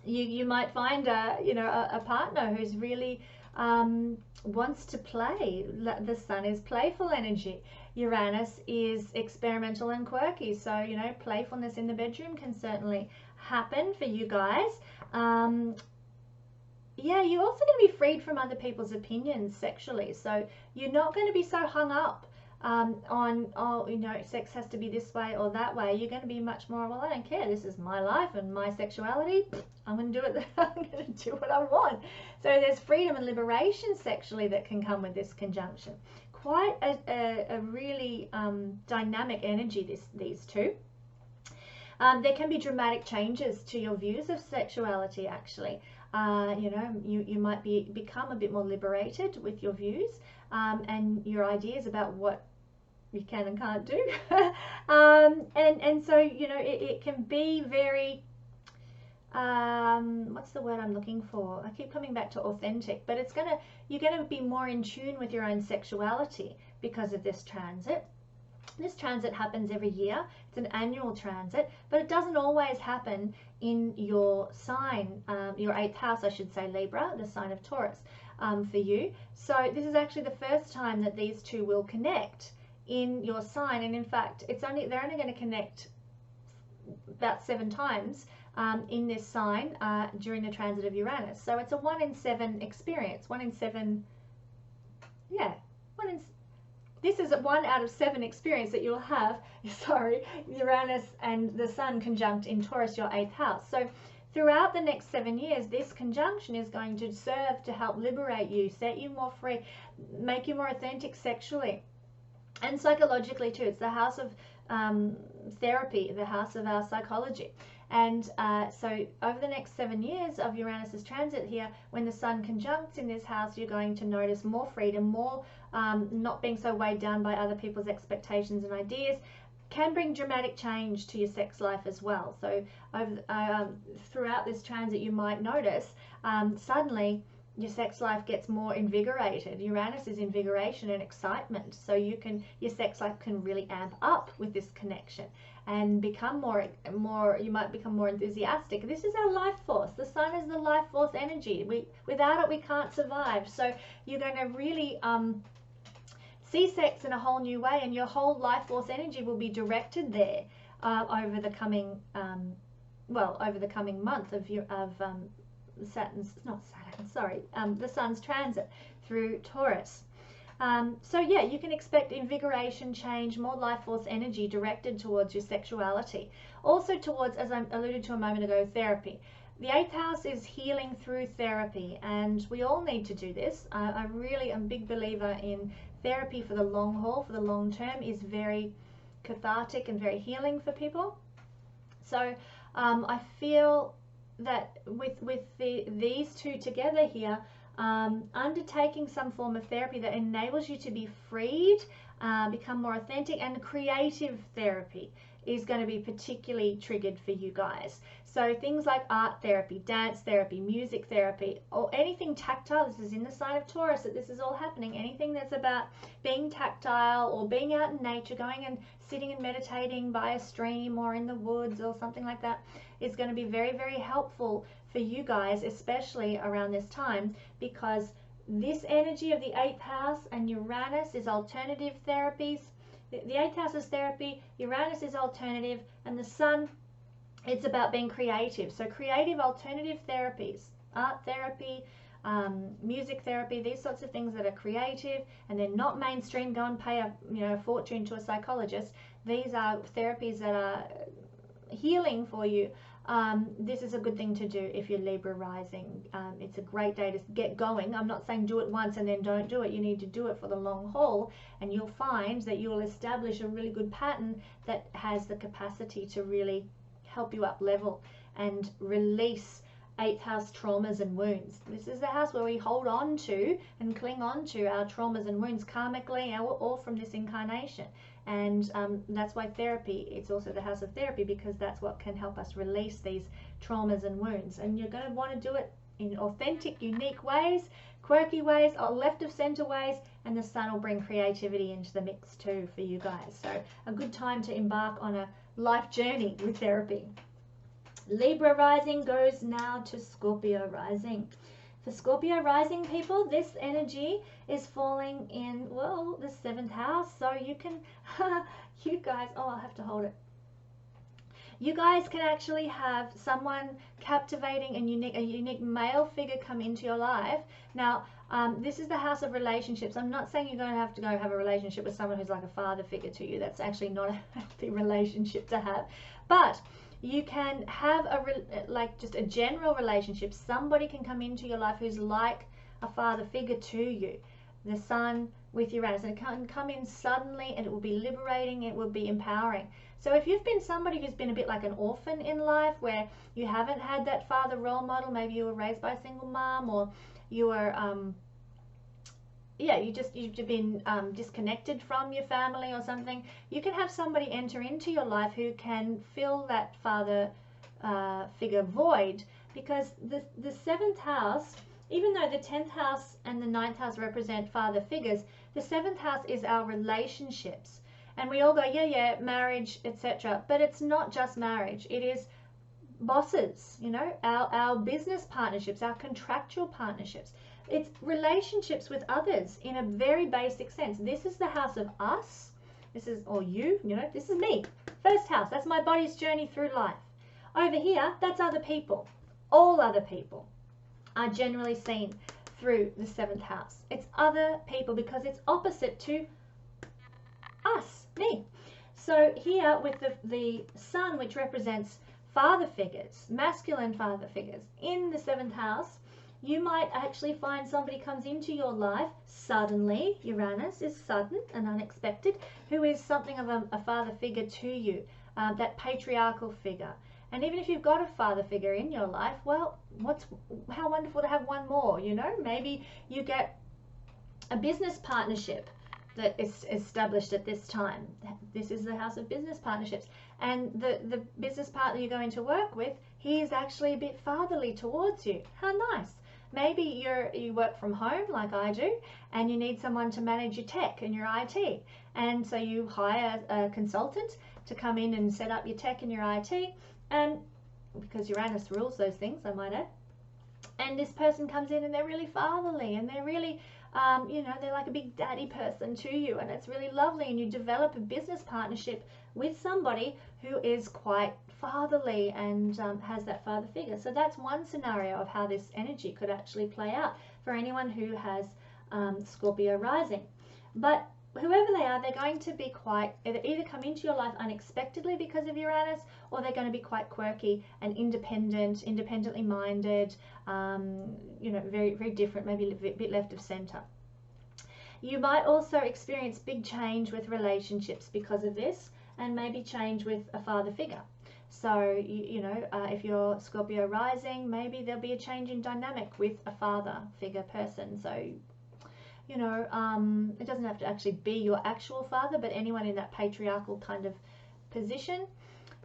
You might find a partner who's really wants to play. The Sun is playful energy. Uranus is experimental and quirky. So, playfulness in the bedroom can certainly happen for you guys. Yeah, you're also going to be freed from other people's opinions sexually. So you're not going to be so hung up on, oh, sex has to be this way or that way. You're going to be much more, well, I don't care, this is my life and my sexuality, I'm going to do it, I'm going to do what I want. So there's freedom and liberation sexually that can come with this conjunction. Quite a really dynamic energy, these two. There can be dramatic changes to your views of sexuality, actually. You might become a bit more liberated with your views and your ideas about what you can and can't do. And so, it can be very, what's the word I'm looking for? I keep coming back to authentic, but you're going to be more in tune with your own sexuality because of this transit. This transit happens every year. It's an annual transit, but it doesn't always happen in your sign, your 8th house, I should say, Libra, the sign of Taurus, for you. So this is actually the first time that these two will connect in your sign, and in fact, they're only going to connect about 7 times in this sign during the transit of Uranus. So it's a 1 in 7 experience. 1 in 7, yeah, this is a 1 out of 7 experience that you'll have, Uranus and the Sun conjunct in Taurus, your 8th house. So throughout the next 7 years, this conjunction is going to serve to help liberate you, set you more free, make you more authentic sexually and psychologically too. It's the house of therapy, the house of our psychology. And so over the next 7 years of Uranus's transit here, when the Sun conjuncts in this house, you're going to notice more freedom, more not being so weighed down by other people's expectations and ideas. Can bring dramatic change to your sex life as well. So throughout this transit, you might notice suddenly your sex life gets more invigorated. Uranus is invigoration and excitement, so your sex life can really amp up with this connection and become more. You might become more enthusiastic. This is our life force. The Sun is the life force energy. Without it, we can't survive. So you're going to really see sex in a whole new way, and your whole life force energy will be directed there over the coming month of the Sun's transit through Taurus. So yeah, you can expect invigoration, change, more life force energy directed towards your sexuality. Also towards, as I alluded to a moment ago, therapy. The 8th house is healing through therapy, and we all need to do this. I really am a big believer in therapy for the long haul, for the long term, is very cathartic and very healing for people. So I feel that with these two together here, undertaking some form of therapy that enables you to be freed, become more authentic, and creative therapy is going to be particularly triggered for you guys. So things like art therapy, dance therapy, music therapy, or anything tactile. This is in the sign of Taurus that this is all happening. Anything that's about being tactile or being out in nature, going and sitting and meditating by a stream or in the woods or something like that is going to be very, very helpful for you guys, especially around this time, because this energy of the 8th house and Uranus is alternative therapies. The 8th house is therapy, Uranus is alternative, and the Sun, it's about being creative. So creative alternative therapies, art therapy, music therapy, these sorts of things that are creative and they're not mainstream. Go and pay a fortune to a psychologist. These are therapies that are healing for you. This is a good thing to do if you're Libra rising. It's a great day to get going. I'm not saying do it once and then don't do it. You need to do it for the long haul, and you'll find that you'll establish a really good pattern that has the capacity to really help you up level and release 8th house traumas and wounds. This is the house where we hold on to and cling on to our traumas and wounds karmically or from this incarnation. And that's why therapy, it's also the house of therapy, because that's what can help us release these traumas and wounds. And you're going to want to do it in authentic, unique ways, quirky ways, or left of center ways, and the Sun will bring creativity into the mix too for you guys. So a good time to embark on a life journey with therapy. Libra rising goes now to Scorpio rising. For Scorpio rising people, this energy is falling in, well, the 7th house. So you can, you guys, oh, I'll have to hold it. You guys can actually have someone captivating and a unique male figure come into your life. Now, this is the house of relationships. I'm not saying you're going to have have a relationship with someone who's like a father figure to you. That's actually not a healthy relationship to have. But you can have just a general relationship. Somebody can come into your life who's like a father figure to you. The Sun with Uranus, and it can come in suddenly, and it will be liberating, it will be empowering. So if you've been somebody who's been a bit like an orphan in life, where you haven't had that father role model, maybe you were raised by a single mom, or you were you've been disconnected from your family or something, you can have somebody enter into your life who can fill that father figure void, because the 7th house, even though the 10th house and the 9th house represent father figures, the 7th house is our relationships. And we all go, yeah, marriage, etc. But it's not just marriage. It is bosses, our business partnerships, our contractual partnerships. It's relationships with others in a very basic sense. This is the house of us. This is, or you, this is me. First house, that's my body's journey through life. Over here, that's other people. All other people are generally seen through the 7th house. It's other people because it's opposite to us, me. So here with the Sun, which represents father figures, masculine father figures, in the 7th house, you might actually find somebody comes into your life suddenly. Uranus is sudden and unexpected, who is something of a father figure to you, that patriarchal figure. And even if you've got a father figure in your life, well, how wonderful to have one more, Maybe you get a business partnership that is established at this time. This is the house of business partnerships. And the business partner you're going to work with, he is actually a bit fatherly towards you. How nice. Maybe you work from home like I do, and you need someone to manage your tech and your IT. And so you hire a consultant to come in and set up your tech and your IT. And because Uranus rules those things, I might add. And this person comes in and they're really fatherly, and they're really, they're like a big daddy person to you, and it's really lovely. And you develop a business partnership with somebody who is quite fatherly and has that father figure. So that's one scenario of how this energy could actually play out for anyone who has Scorpio rising. But whoever they are, they're going to be either come into your life unexpectedly because of Uranus, or they're going to be quite quirky and independently minded, very, very different, maybe a bit left of center. You might also experience big change with relationships because of this, and maybe change with a father figure. So, if you're Scorpio rising, maybe there'll be a change in dynamic with a father figure person. So, it doesn't have to actually be your actual father, but anyone in that patriarchal kind of position.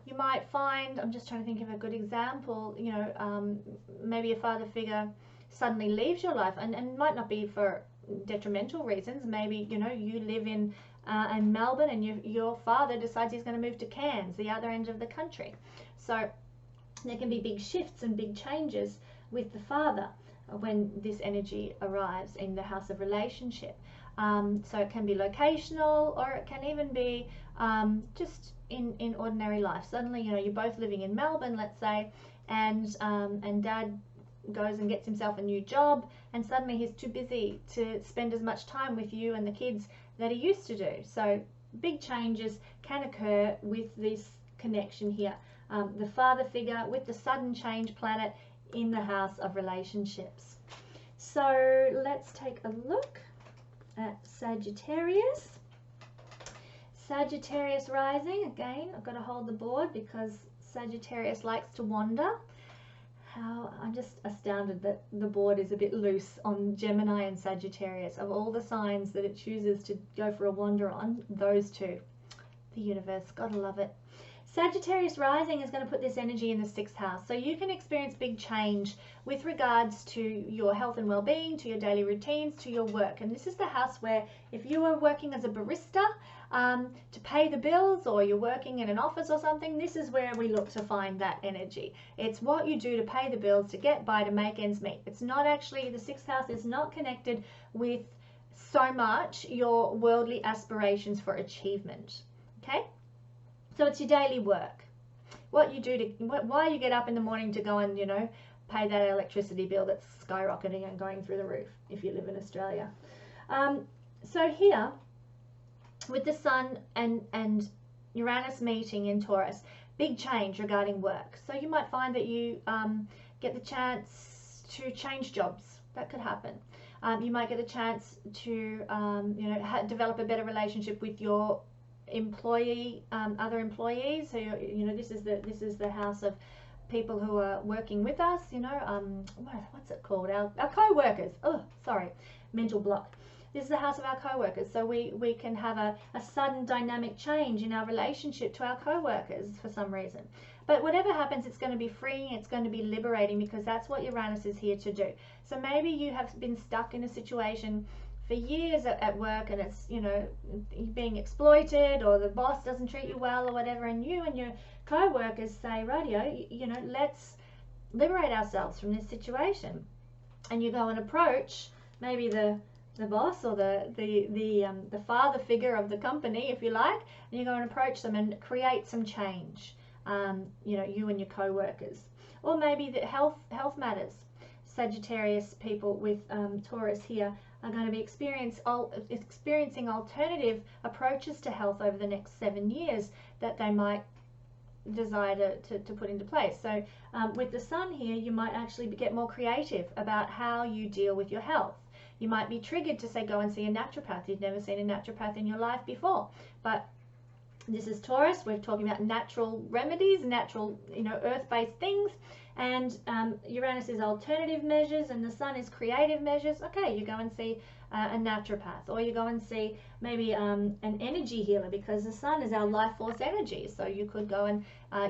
You might find, I'm just trying to think of a good example, you know, maybe a father figure suddenly leaves your life, and might not be for detrimental reasons. Maybe, you know, you live in Melbourne, and your father decides he's going to move to Cairns, the other end of the country. So there can be big shifts and big changes with the father when this energy arrives in the house of relationship. So it can be locational, or it can even be just in ordinary life. Suddenly, you know, you're both living in Melbourne, let's say, and dad goes and gets himself a new job, and suddenly he's too busy to spend as much time with you and the kids that he used to do. So big changes can occur with this connection here. The father figure with the sudden change planet in the house of relationships. So let's take a look at Sagittarius. Sagittarius rising, again, I've got to hold the board because Sagittarius likes to wander. I'm just astounded that the board is a bit loose on Gemini and Sagittarius. Of all the signs that it chooses to go for a wander on, those two. The universe, gotta love it. Sagittarius rising is going to put this energy in the 6th house. So you can experience big change with regards to your health and well-being, to your daily routines, to your work. And this is the house where if you are working as a barista to pay the bills, or you're working in an office or something, this is where we look to find that energy. It's what you do to pay the bills, to get by, to make ends meet. It's not actually, the 6th house is not connected with so much your worldly aspirations for achievement. Okay? So it's your daily work, what you do to, why you get up in the morning to go and, you know, pay that electricity bill that's skyrocketing and going through the roof if you live in Australia. So here, with the Sun and Uranus meeting in Taurus, big change regarding work. So you might find that you get the chance to change jobs. That could happen. You might get a chance to, you know, develop a better relationship with your employee, other employees. So you know, this is the house of people who are working with us. You know, what's it called? Our co-workers. Oh, sorry, mental block. This is the house of our co-workers. So we can have a sudden dynamic change in our relationship to our co-workers for some reason. But whatever happens, it's going to be freeing, it's going to be liberating, because that's what Uranus is here to do. So maybe you have been stuck in a situation for years at work, and it's, you know, being exploited, or the boss doesn't treat you well, or whatever, and you and your co-workers say, radio, you know, let's liberate ourselves from this situation. And you go and approach maybe the boss, or the father figure of the company, if you like, and you go and approach them and create some change, you know, you and your co-workers. Or maybe the health matters. Sagittarius people with Taurus here are going to be experiencing alternative approaches to health over the next 7 years that they might desire to put into place. So with the Sun here, you might actually get more creative about how you deal with your health. You might be triggered to say, go and see a naturopath. You've never seen a naturopath in your life before. But this is Taurus. We're talking about natural remedies, natural, you know, earth-based things. And Uranus is alternative measures, and the Sun is creative measures. Okay, you go and see a naturopath, or you go and see maybe an energy healer, because the Sun is our life force energy. So you could go and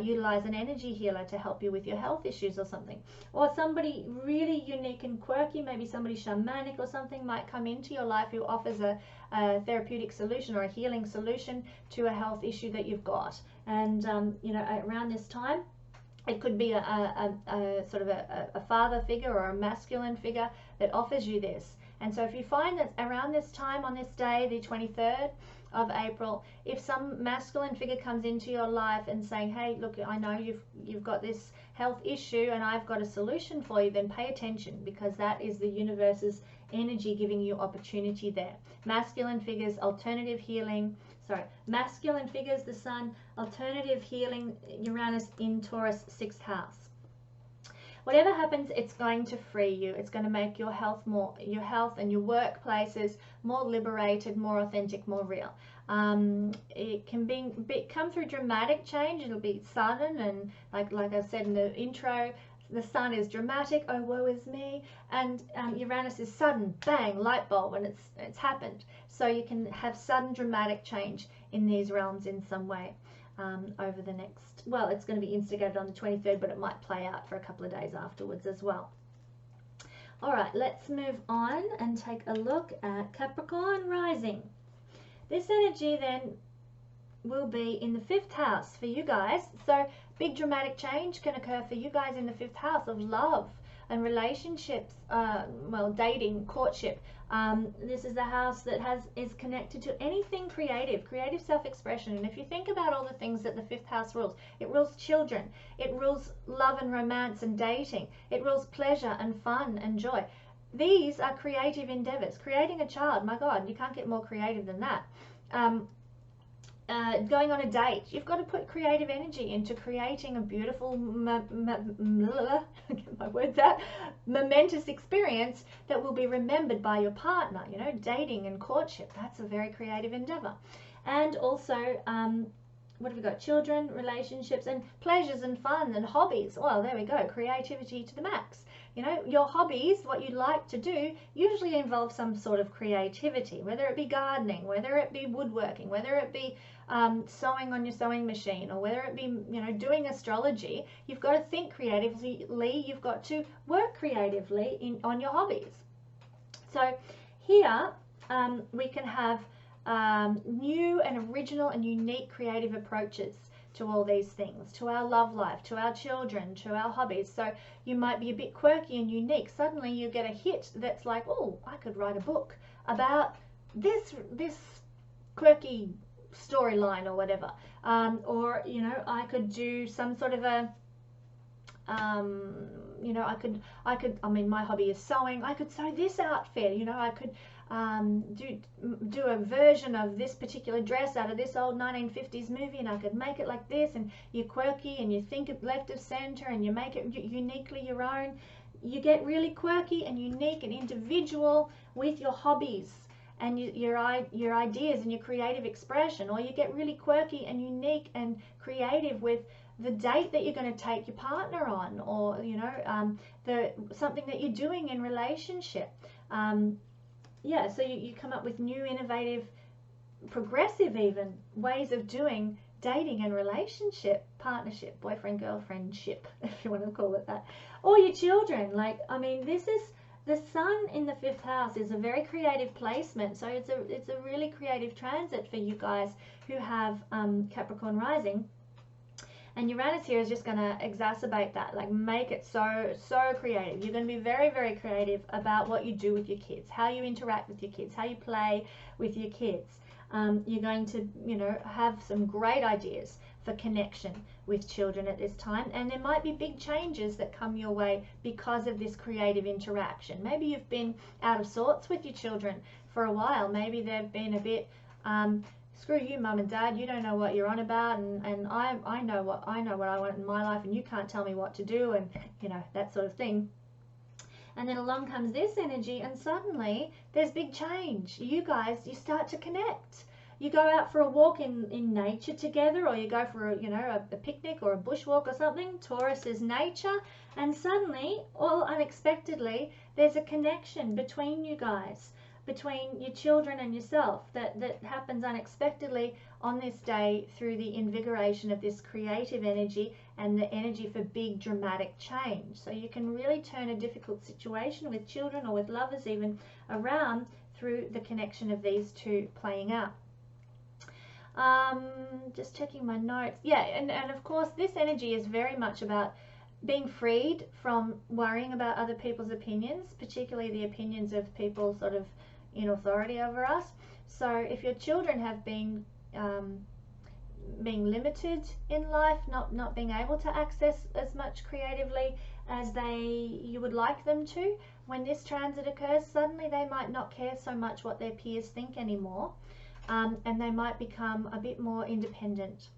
utilize an energy healer to help you with your health issues or something. Or somebody really unique and quirky, maybe somebody shamanic or something, might come into your life who offers a therapeutic solution or a healing solution to a health issue that you've got. And you know, around this time, it could be a sort of a father figure or a masculine figure that offers you this. And so if you find that around this time, on this day, the 23rd of April, if some masculine figure comes into your life and saying, hey, look, I know you've got this health issue and I've got a solution for you, then pay attention, because that is the universe's energy giving you opportunity there. Masculine figures, alternative healing. Sorry, masculine figures, the Sun, alternative healing, Uranus in Taurus, 6th house. Whatever happens, it's going to free you. It's going to make your health and your workplaces more liberated, more authentic, more real. It can come through dramatic change. It'll be sudden, and like I said in the intro, the Sun is dramatic, oh woe is me, and Uranus is sudden, bang, light bulb, and it's happened. So you can have sudden dramatic change in these realms in some way. over the next, well, it's going to be instigated on the 23rd, but it might play out for a couple of days afterwards as well. All right, let's move on and take a look at Capricorn rising. This energy then will be in the 5th house for you guys. So big dramatic change can occur for you guys in the 5th house of love and relationships, well, dating, courtship. This is the house that is connected to anything creative self-expression. And if you think about all the things that the 5th house rules, it rules children, it rules love and romance and dating, it rules pleasure and fun and joy. These are creative endeavors. Creating a child, my God, you can't get more creative than that. Going on a date, you've got to put creative energy into creating a beautiful, get my words out, momentous experience that will be remembered by your partner. You know, dating and courtship, that's a very creative endeavor. And also, what have we got? Children, relationships, and pleasures and fun and hobbies. Well, there we go, creativity to the max. You know, your hobbies, what you like to do, usually involve some sort of creativity, whether it be gardening, whether it be woodworking, whether it be sewing on your sewing machine, or whether it be, you know, doing astrology. You've got to think creatively, you've got to work creatively on your hobbies. So here we can have new and original and unique creative approaches to all these things, to our love life, to our children, to our hobbies. So you might be a bit quirky and unique. Suddenly you get a hit that's like, oh, I could write a book about this quirky storyline or whatever. Or, you know, I could do some sort of a, you know, I mean, my hobby is sewing. I could sew this outfit, you know, I could do a version of this particular dress out of this old 1950s movie, and I could make it like this. And you're quirky and you think of left of center and you make it uniquely your own. You get really quirky and unique and individual with your hobbies and your ideas and your creative expression. Or you get really quirky and unique and creative with the date that you're going to take your partner on, or, you know, something that you're doing in relationship. Yeah, so you come up with new, innovative, progressive even ways of doing dating and relationship, partnership, boyfriend, girlfriendship, if you want to call it that. Or your children. Like, I mean, this is, the sun in the 5th house is a very creative placement. So it's a really creative transit for you guys who have Capricorn rising. And Uranus here is just going to exacerbate that, like make it so creative. You're going to be very, very creative about what you do with your kids, how you interact with your kids, how you play with your kids. You're going to, you know, have some great ideas for connection with children at this time. And there might be big changes that come your way because of this creative interaction. Maybe you've been out of sorts with your children for a while. Maybe they've been a bit... screw you, mum and dad, you don't know what you're on about, and I know what I want in my life, and you can't tell me what to do, and, you know, that sort of thing. And then along comes this energy, and suddenly there's big change. You guys, you start to connect. You go out for a walk in nature together, or you go for a, you know, a picnic or a bushwalk or something. Taurus is nature, and suddenly, all unexpectedly, there's a connection between you guys, between your children and yourself, that happens unexpectedly on this day through the invigoration of this creative energy and the energy for big dramatic change. So you can really turn a difficult situation with children or with lovers even around through the connection of these two playing out. Just checking my notes. Yeah, and of course this energy is very much about being freed from worrying about other people's opinions, particularly the opinions of people sort of in authority over us. So if your children have been being limited in life, not being able to access as much creatively as you would like them to, when this transit occurs, suddenly they might not care so much what their peers think anymore, and they might become a bit more independent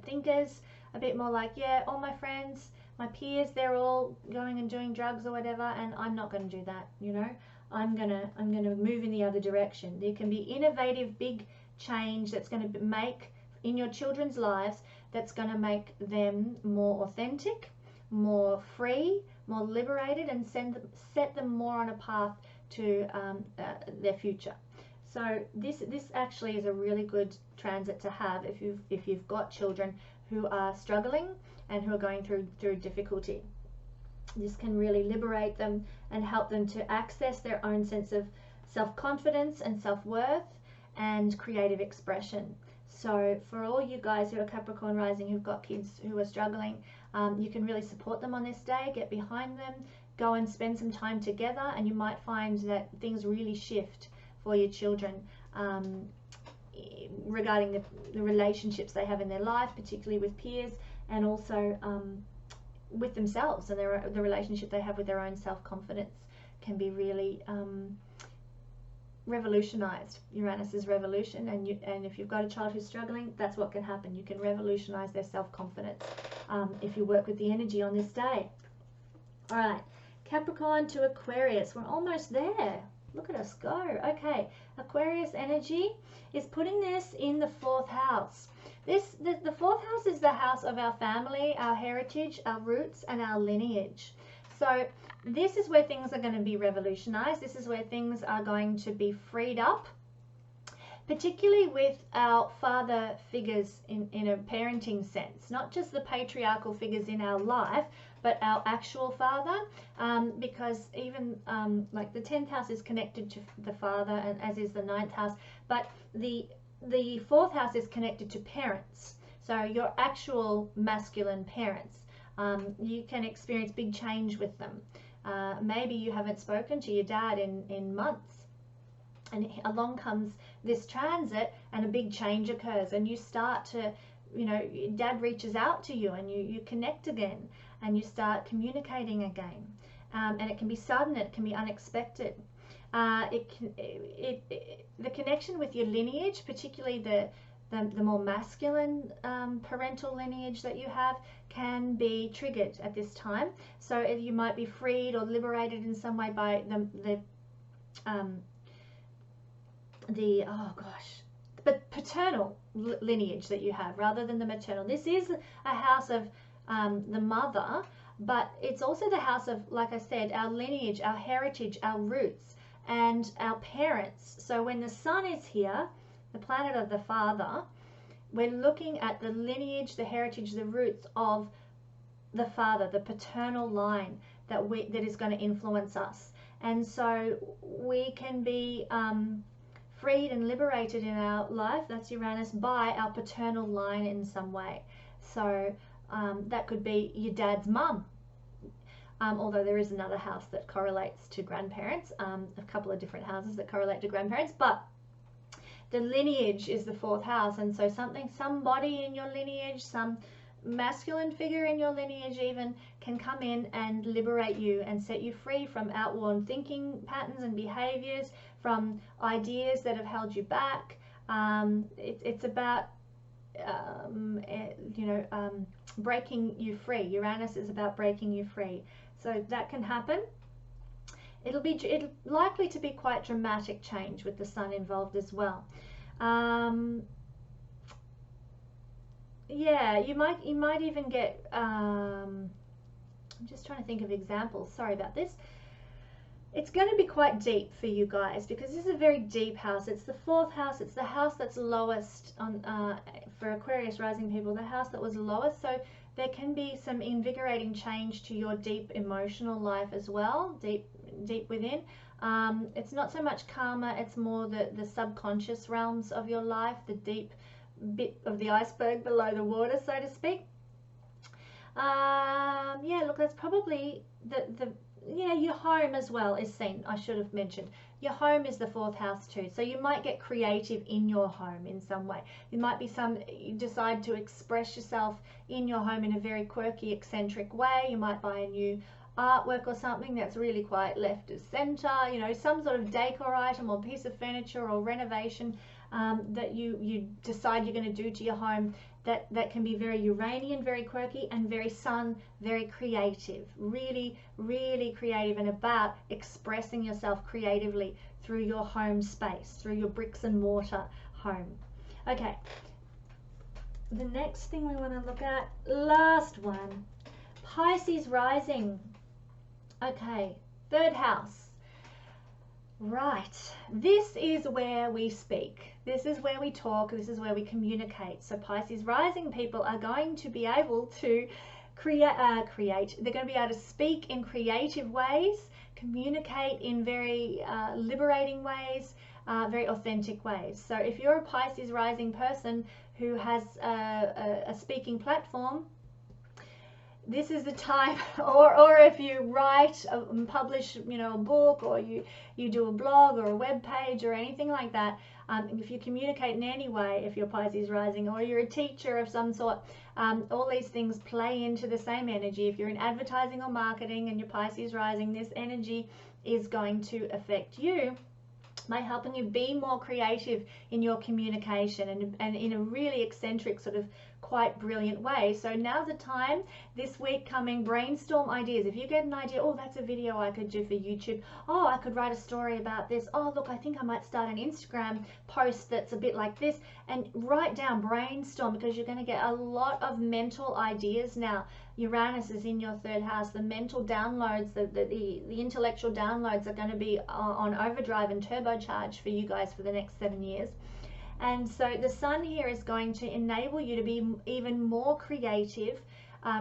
thinkers, a bit more like, yeah, all my friends, my peers, they're all going and doing drugs or whatever, and I'm not going to do that, you know. I'm gonna move in the other direction. There can be innovative, big change that's going to make in your children's lives, that's going to make them more authentic, more free, more liberated, and set them more on a path to their future. So this actually is a really good transit to have if you've got children who are struggling and who are going through difficulty. This can really liberate them and help them to access their own sense of self-confidence and self-worth and creative expression. So for all you guys who are Capricorn rising, who've got kids who are struggling, you can really support them on this day, get behind them, go and spend some time together, and you might find that things really shift for your children regarding the relationships they have in their life, particularly with peers, and also with themselves, and the relationship they have with their own self-confidence can be really revolutionized. Uranus is revolution, and if you've got a child who's struggling, that's what can happen. You can revolutionize their self-confidence if you work with the energy on this day. All right, Capricorn to Aquarius. We're almost there. Look at us go. Okay, Aquarius energy is putting this in the 4th house. The 4th house is the house of our family, our heritage, our roots, and our lineage. So this is where things are going to be revolutionized. This is where things are going to be freed up, particularly with our father figures in a parenting sense, not just the patriarchal figures in our life, but our actual father, because even like the 10th house is connected to the father, and as is the 9th house, but the 4th house is connected to parents. So your actual masculine parents, you can experience big change with them. Maybe you haven't spoken to your dad in months, and along comes this transit and a big change occurs, and you start to, you know, dad reaches out to you and you connect again, and you start communicating again, and it can be sudden, it can be unexpected. The connection with your lineage, particularly the more masculine parental lineage that you have, can be triggered at this time. So you might be freed or liberated in some way by but paternal lineage that you have rather than the maternal. This is a house of the mother, but it's also the house of, like I said, our lineage, our heritage, our roots, and our parents. So when the sun is here, the planet of the father, we're looking at the lineage, the heritage, the roots of the father, the paternal line that is going to influence us. And so we can be freed and liberated in our life, that's Uranus, by our paternal line in some way. So that could be your dad's mum, although there is another house that correlates to grandparents, a couple of different houses that correlate to grandparents, but the lineage is the 4th house. And so somebody in your lineage, some masculine figure in your lineage even, can come in and liberate you and set you free from outworn thinking patterns and behaviors, from ideas that have held you back. It's about breaking you free. Uranus is about breaking you free. So that can happen. It'll likely to be quite dramatic change with the sun involved as well. Yeah, you might even get, I'm just trying to think of examples, sorry about this. It's going to be quite deep for you guys, because this is a very deep house. It's the 4th house. It's the house that's lowest on for Aquarius rising people, the house that was lowest. So there can be some invigorating change to your deep emotional life as well, deep within. It's not so much karma, it's more the subconscious realms of your life, the deep bit of the iceberg below the water, so to speak. Yeah, look, that's probably your home as well is seen. I should have mentioned your home is the 4th house too, so you might get creative in your home in some way. It might be you decide to express yourself in your home in a very quirky, eccentric way. You might buy a new artwork or something that's really quite left of center, you know, some sort of decor item or piece of furniture or renovation that you decide you're going to do to your home, that can be very Uranian, very quirky, and very sun, very creative, really, really creative, and about expressing yourself creatively through your home space, through your bricks and mortar home. Okay, the next thing we want to look at, last one, Pisces rising. Okay, 3rd house. Right, this is where we speak. This is where we talk. This is where we communicate. So Pisces rising people are going to be able to create. They're going to be able to speak in creative ways, communicate in very liberating ways, very authentic ways. So if you're a Pisces rising person who has a speaking platform, this is the time, or if you write and publish, you know, a book, or you do a blog or a web page or anything like that, if you communicate in any way, if you're Pisces rising, or you're a teacher of some sort, all these things play into the same energy. If you're in advertising or marketing and you're Pisces rising, this energy is going to affect you by helping you be more creative in your communication, and in a really eccentric, sort of quite brilliant way. So now's the time this week coming, brainstorm ideas. If you get an idea, oh, that's a video I could do for YouTube. Oh, I could write a story about this. Oh, look, I think I might start an Instagram post that's a bit like this. And write down, brainstorm, because you're going to get a lot of mental ideas now. Uranus is in your third house. The mental downloads, the intellectual downloads are going to be on overdrive and turbocharged for you guys for the next 7 years. And so the sun here is going to enable you to be even more creative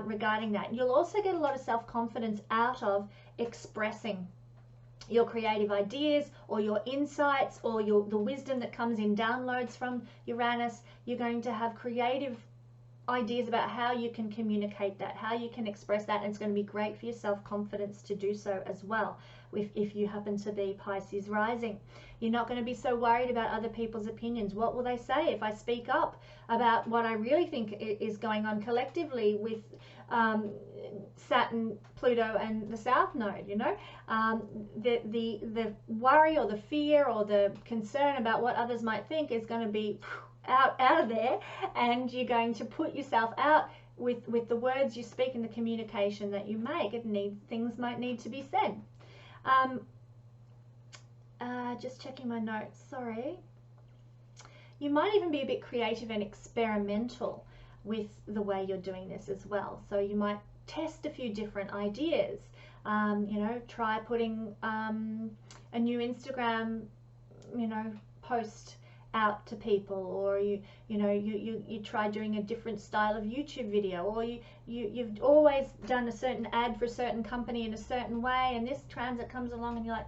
regarding that. You'll also get a lot of self-confidence out of expressing your creative ideas or your insights or the wisdom that comes in downloads from Uranus. You're going to have creative ideas about how you can communicate that, how you can express that, and it's going to be great for your self-confidence to do so as well, if you happen to be Pisces rising. You're not going to be so worried about other people's opinions. What will they say if I speak up about what I really think is going on collectively with Saturn, Pluto, and the South Node? You know, the worry or the fear or the concern about what others might think is going to be out of there, and you're going to put yourself out with the words you speak and the communication that you make. Things might need to be said. Just checking my notes, sorry. You might even be a bit creative and experimental with the way you're doing this as well. So you might test a few different ideas. You know, try putting a new Instagram, you know, post out to people, or you try doing a different style of YouTube video, or you've always done a certain ad for a certain company in a certain way, and this transit comes along and you're like,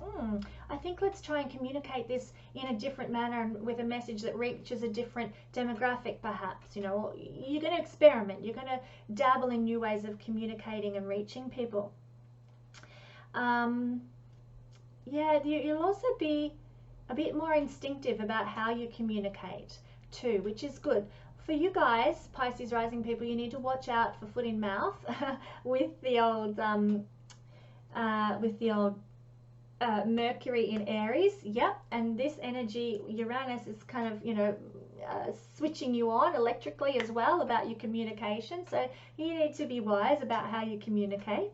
I think let's try and communicate this in a different manner and with a message that reaches a different demographic perhaps. You know, you're going to experiment, you're going to dabble in new ways of communicating and reaching people. Yeah, you'll also be a bit more instinctive about how you communicate too, which is good. For you guys, Pisces rising people, you need to watch out for foot in mouth with the old Mercury in Aries. Yep, and this energy, Uranus, is kind of, you know, switching you on electrically as well about your communication. So you need to be wise about how you communicate.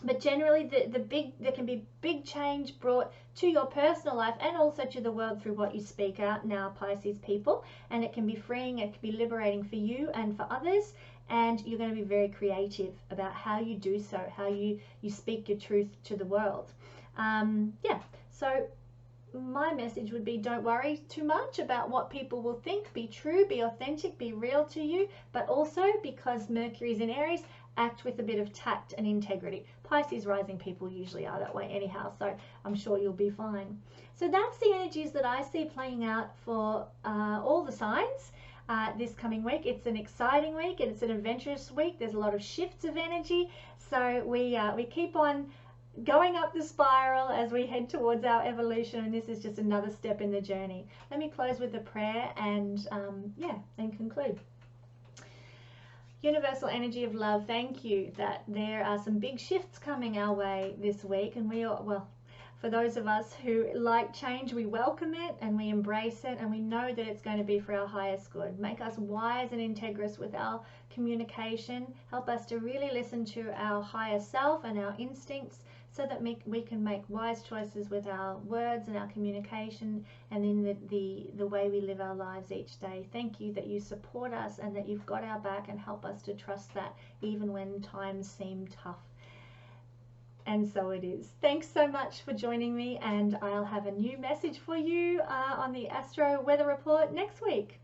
But generally, there can be big change brought to your personal life and also to the world through what you speak out now, Pisces people. And it can be freeing, it can be liberating for you and for others. And you're going to be very creative about how you do so, how you speak your truth to the world. Yeah, so my message would be, don't worry too much about what people will think. Be true, be authentic, be real to you. But also, because Mercury's in Aries, act with a bit of tact and integrity. Pisces rising people usually are that way anyhow, so I'm sure you'll be fine. So that's the energies that I see playing out for all the signs this coming week. It's an exciting week, and it's an adventurous week. There's a lot of shifts of energy, so we keep on going up the spiral as we head towards our evolution, and this is just another step in the journey. Let me close with a prayer and and conclude. Universal energy of love, thank you that there are some big shifts coming our way this week, and we are, well, for those of us who like change, we welcome it and we embrace it, and we know that it's going to be for our highest good. Make us wise and integrous with our communication. Help us to really listen to our higher self and our instincts, so that we can make wise choices with our words and our communication, and in the way we live our lives each day. Thank you that you support us and that you've got our back, and help us to trust that even when times seem tough. And so it is. Thanks so much for joining me, and I'll have a new message for you on the Astro Weather Report next week.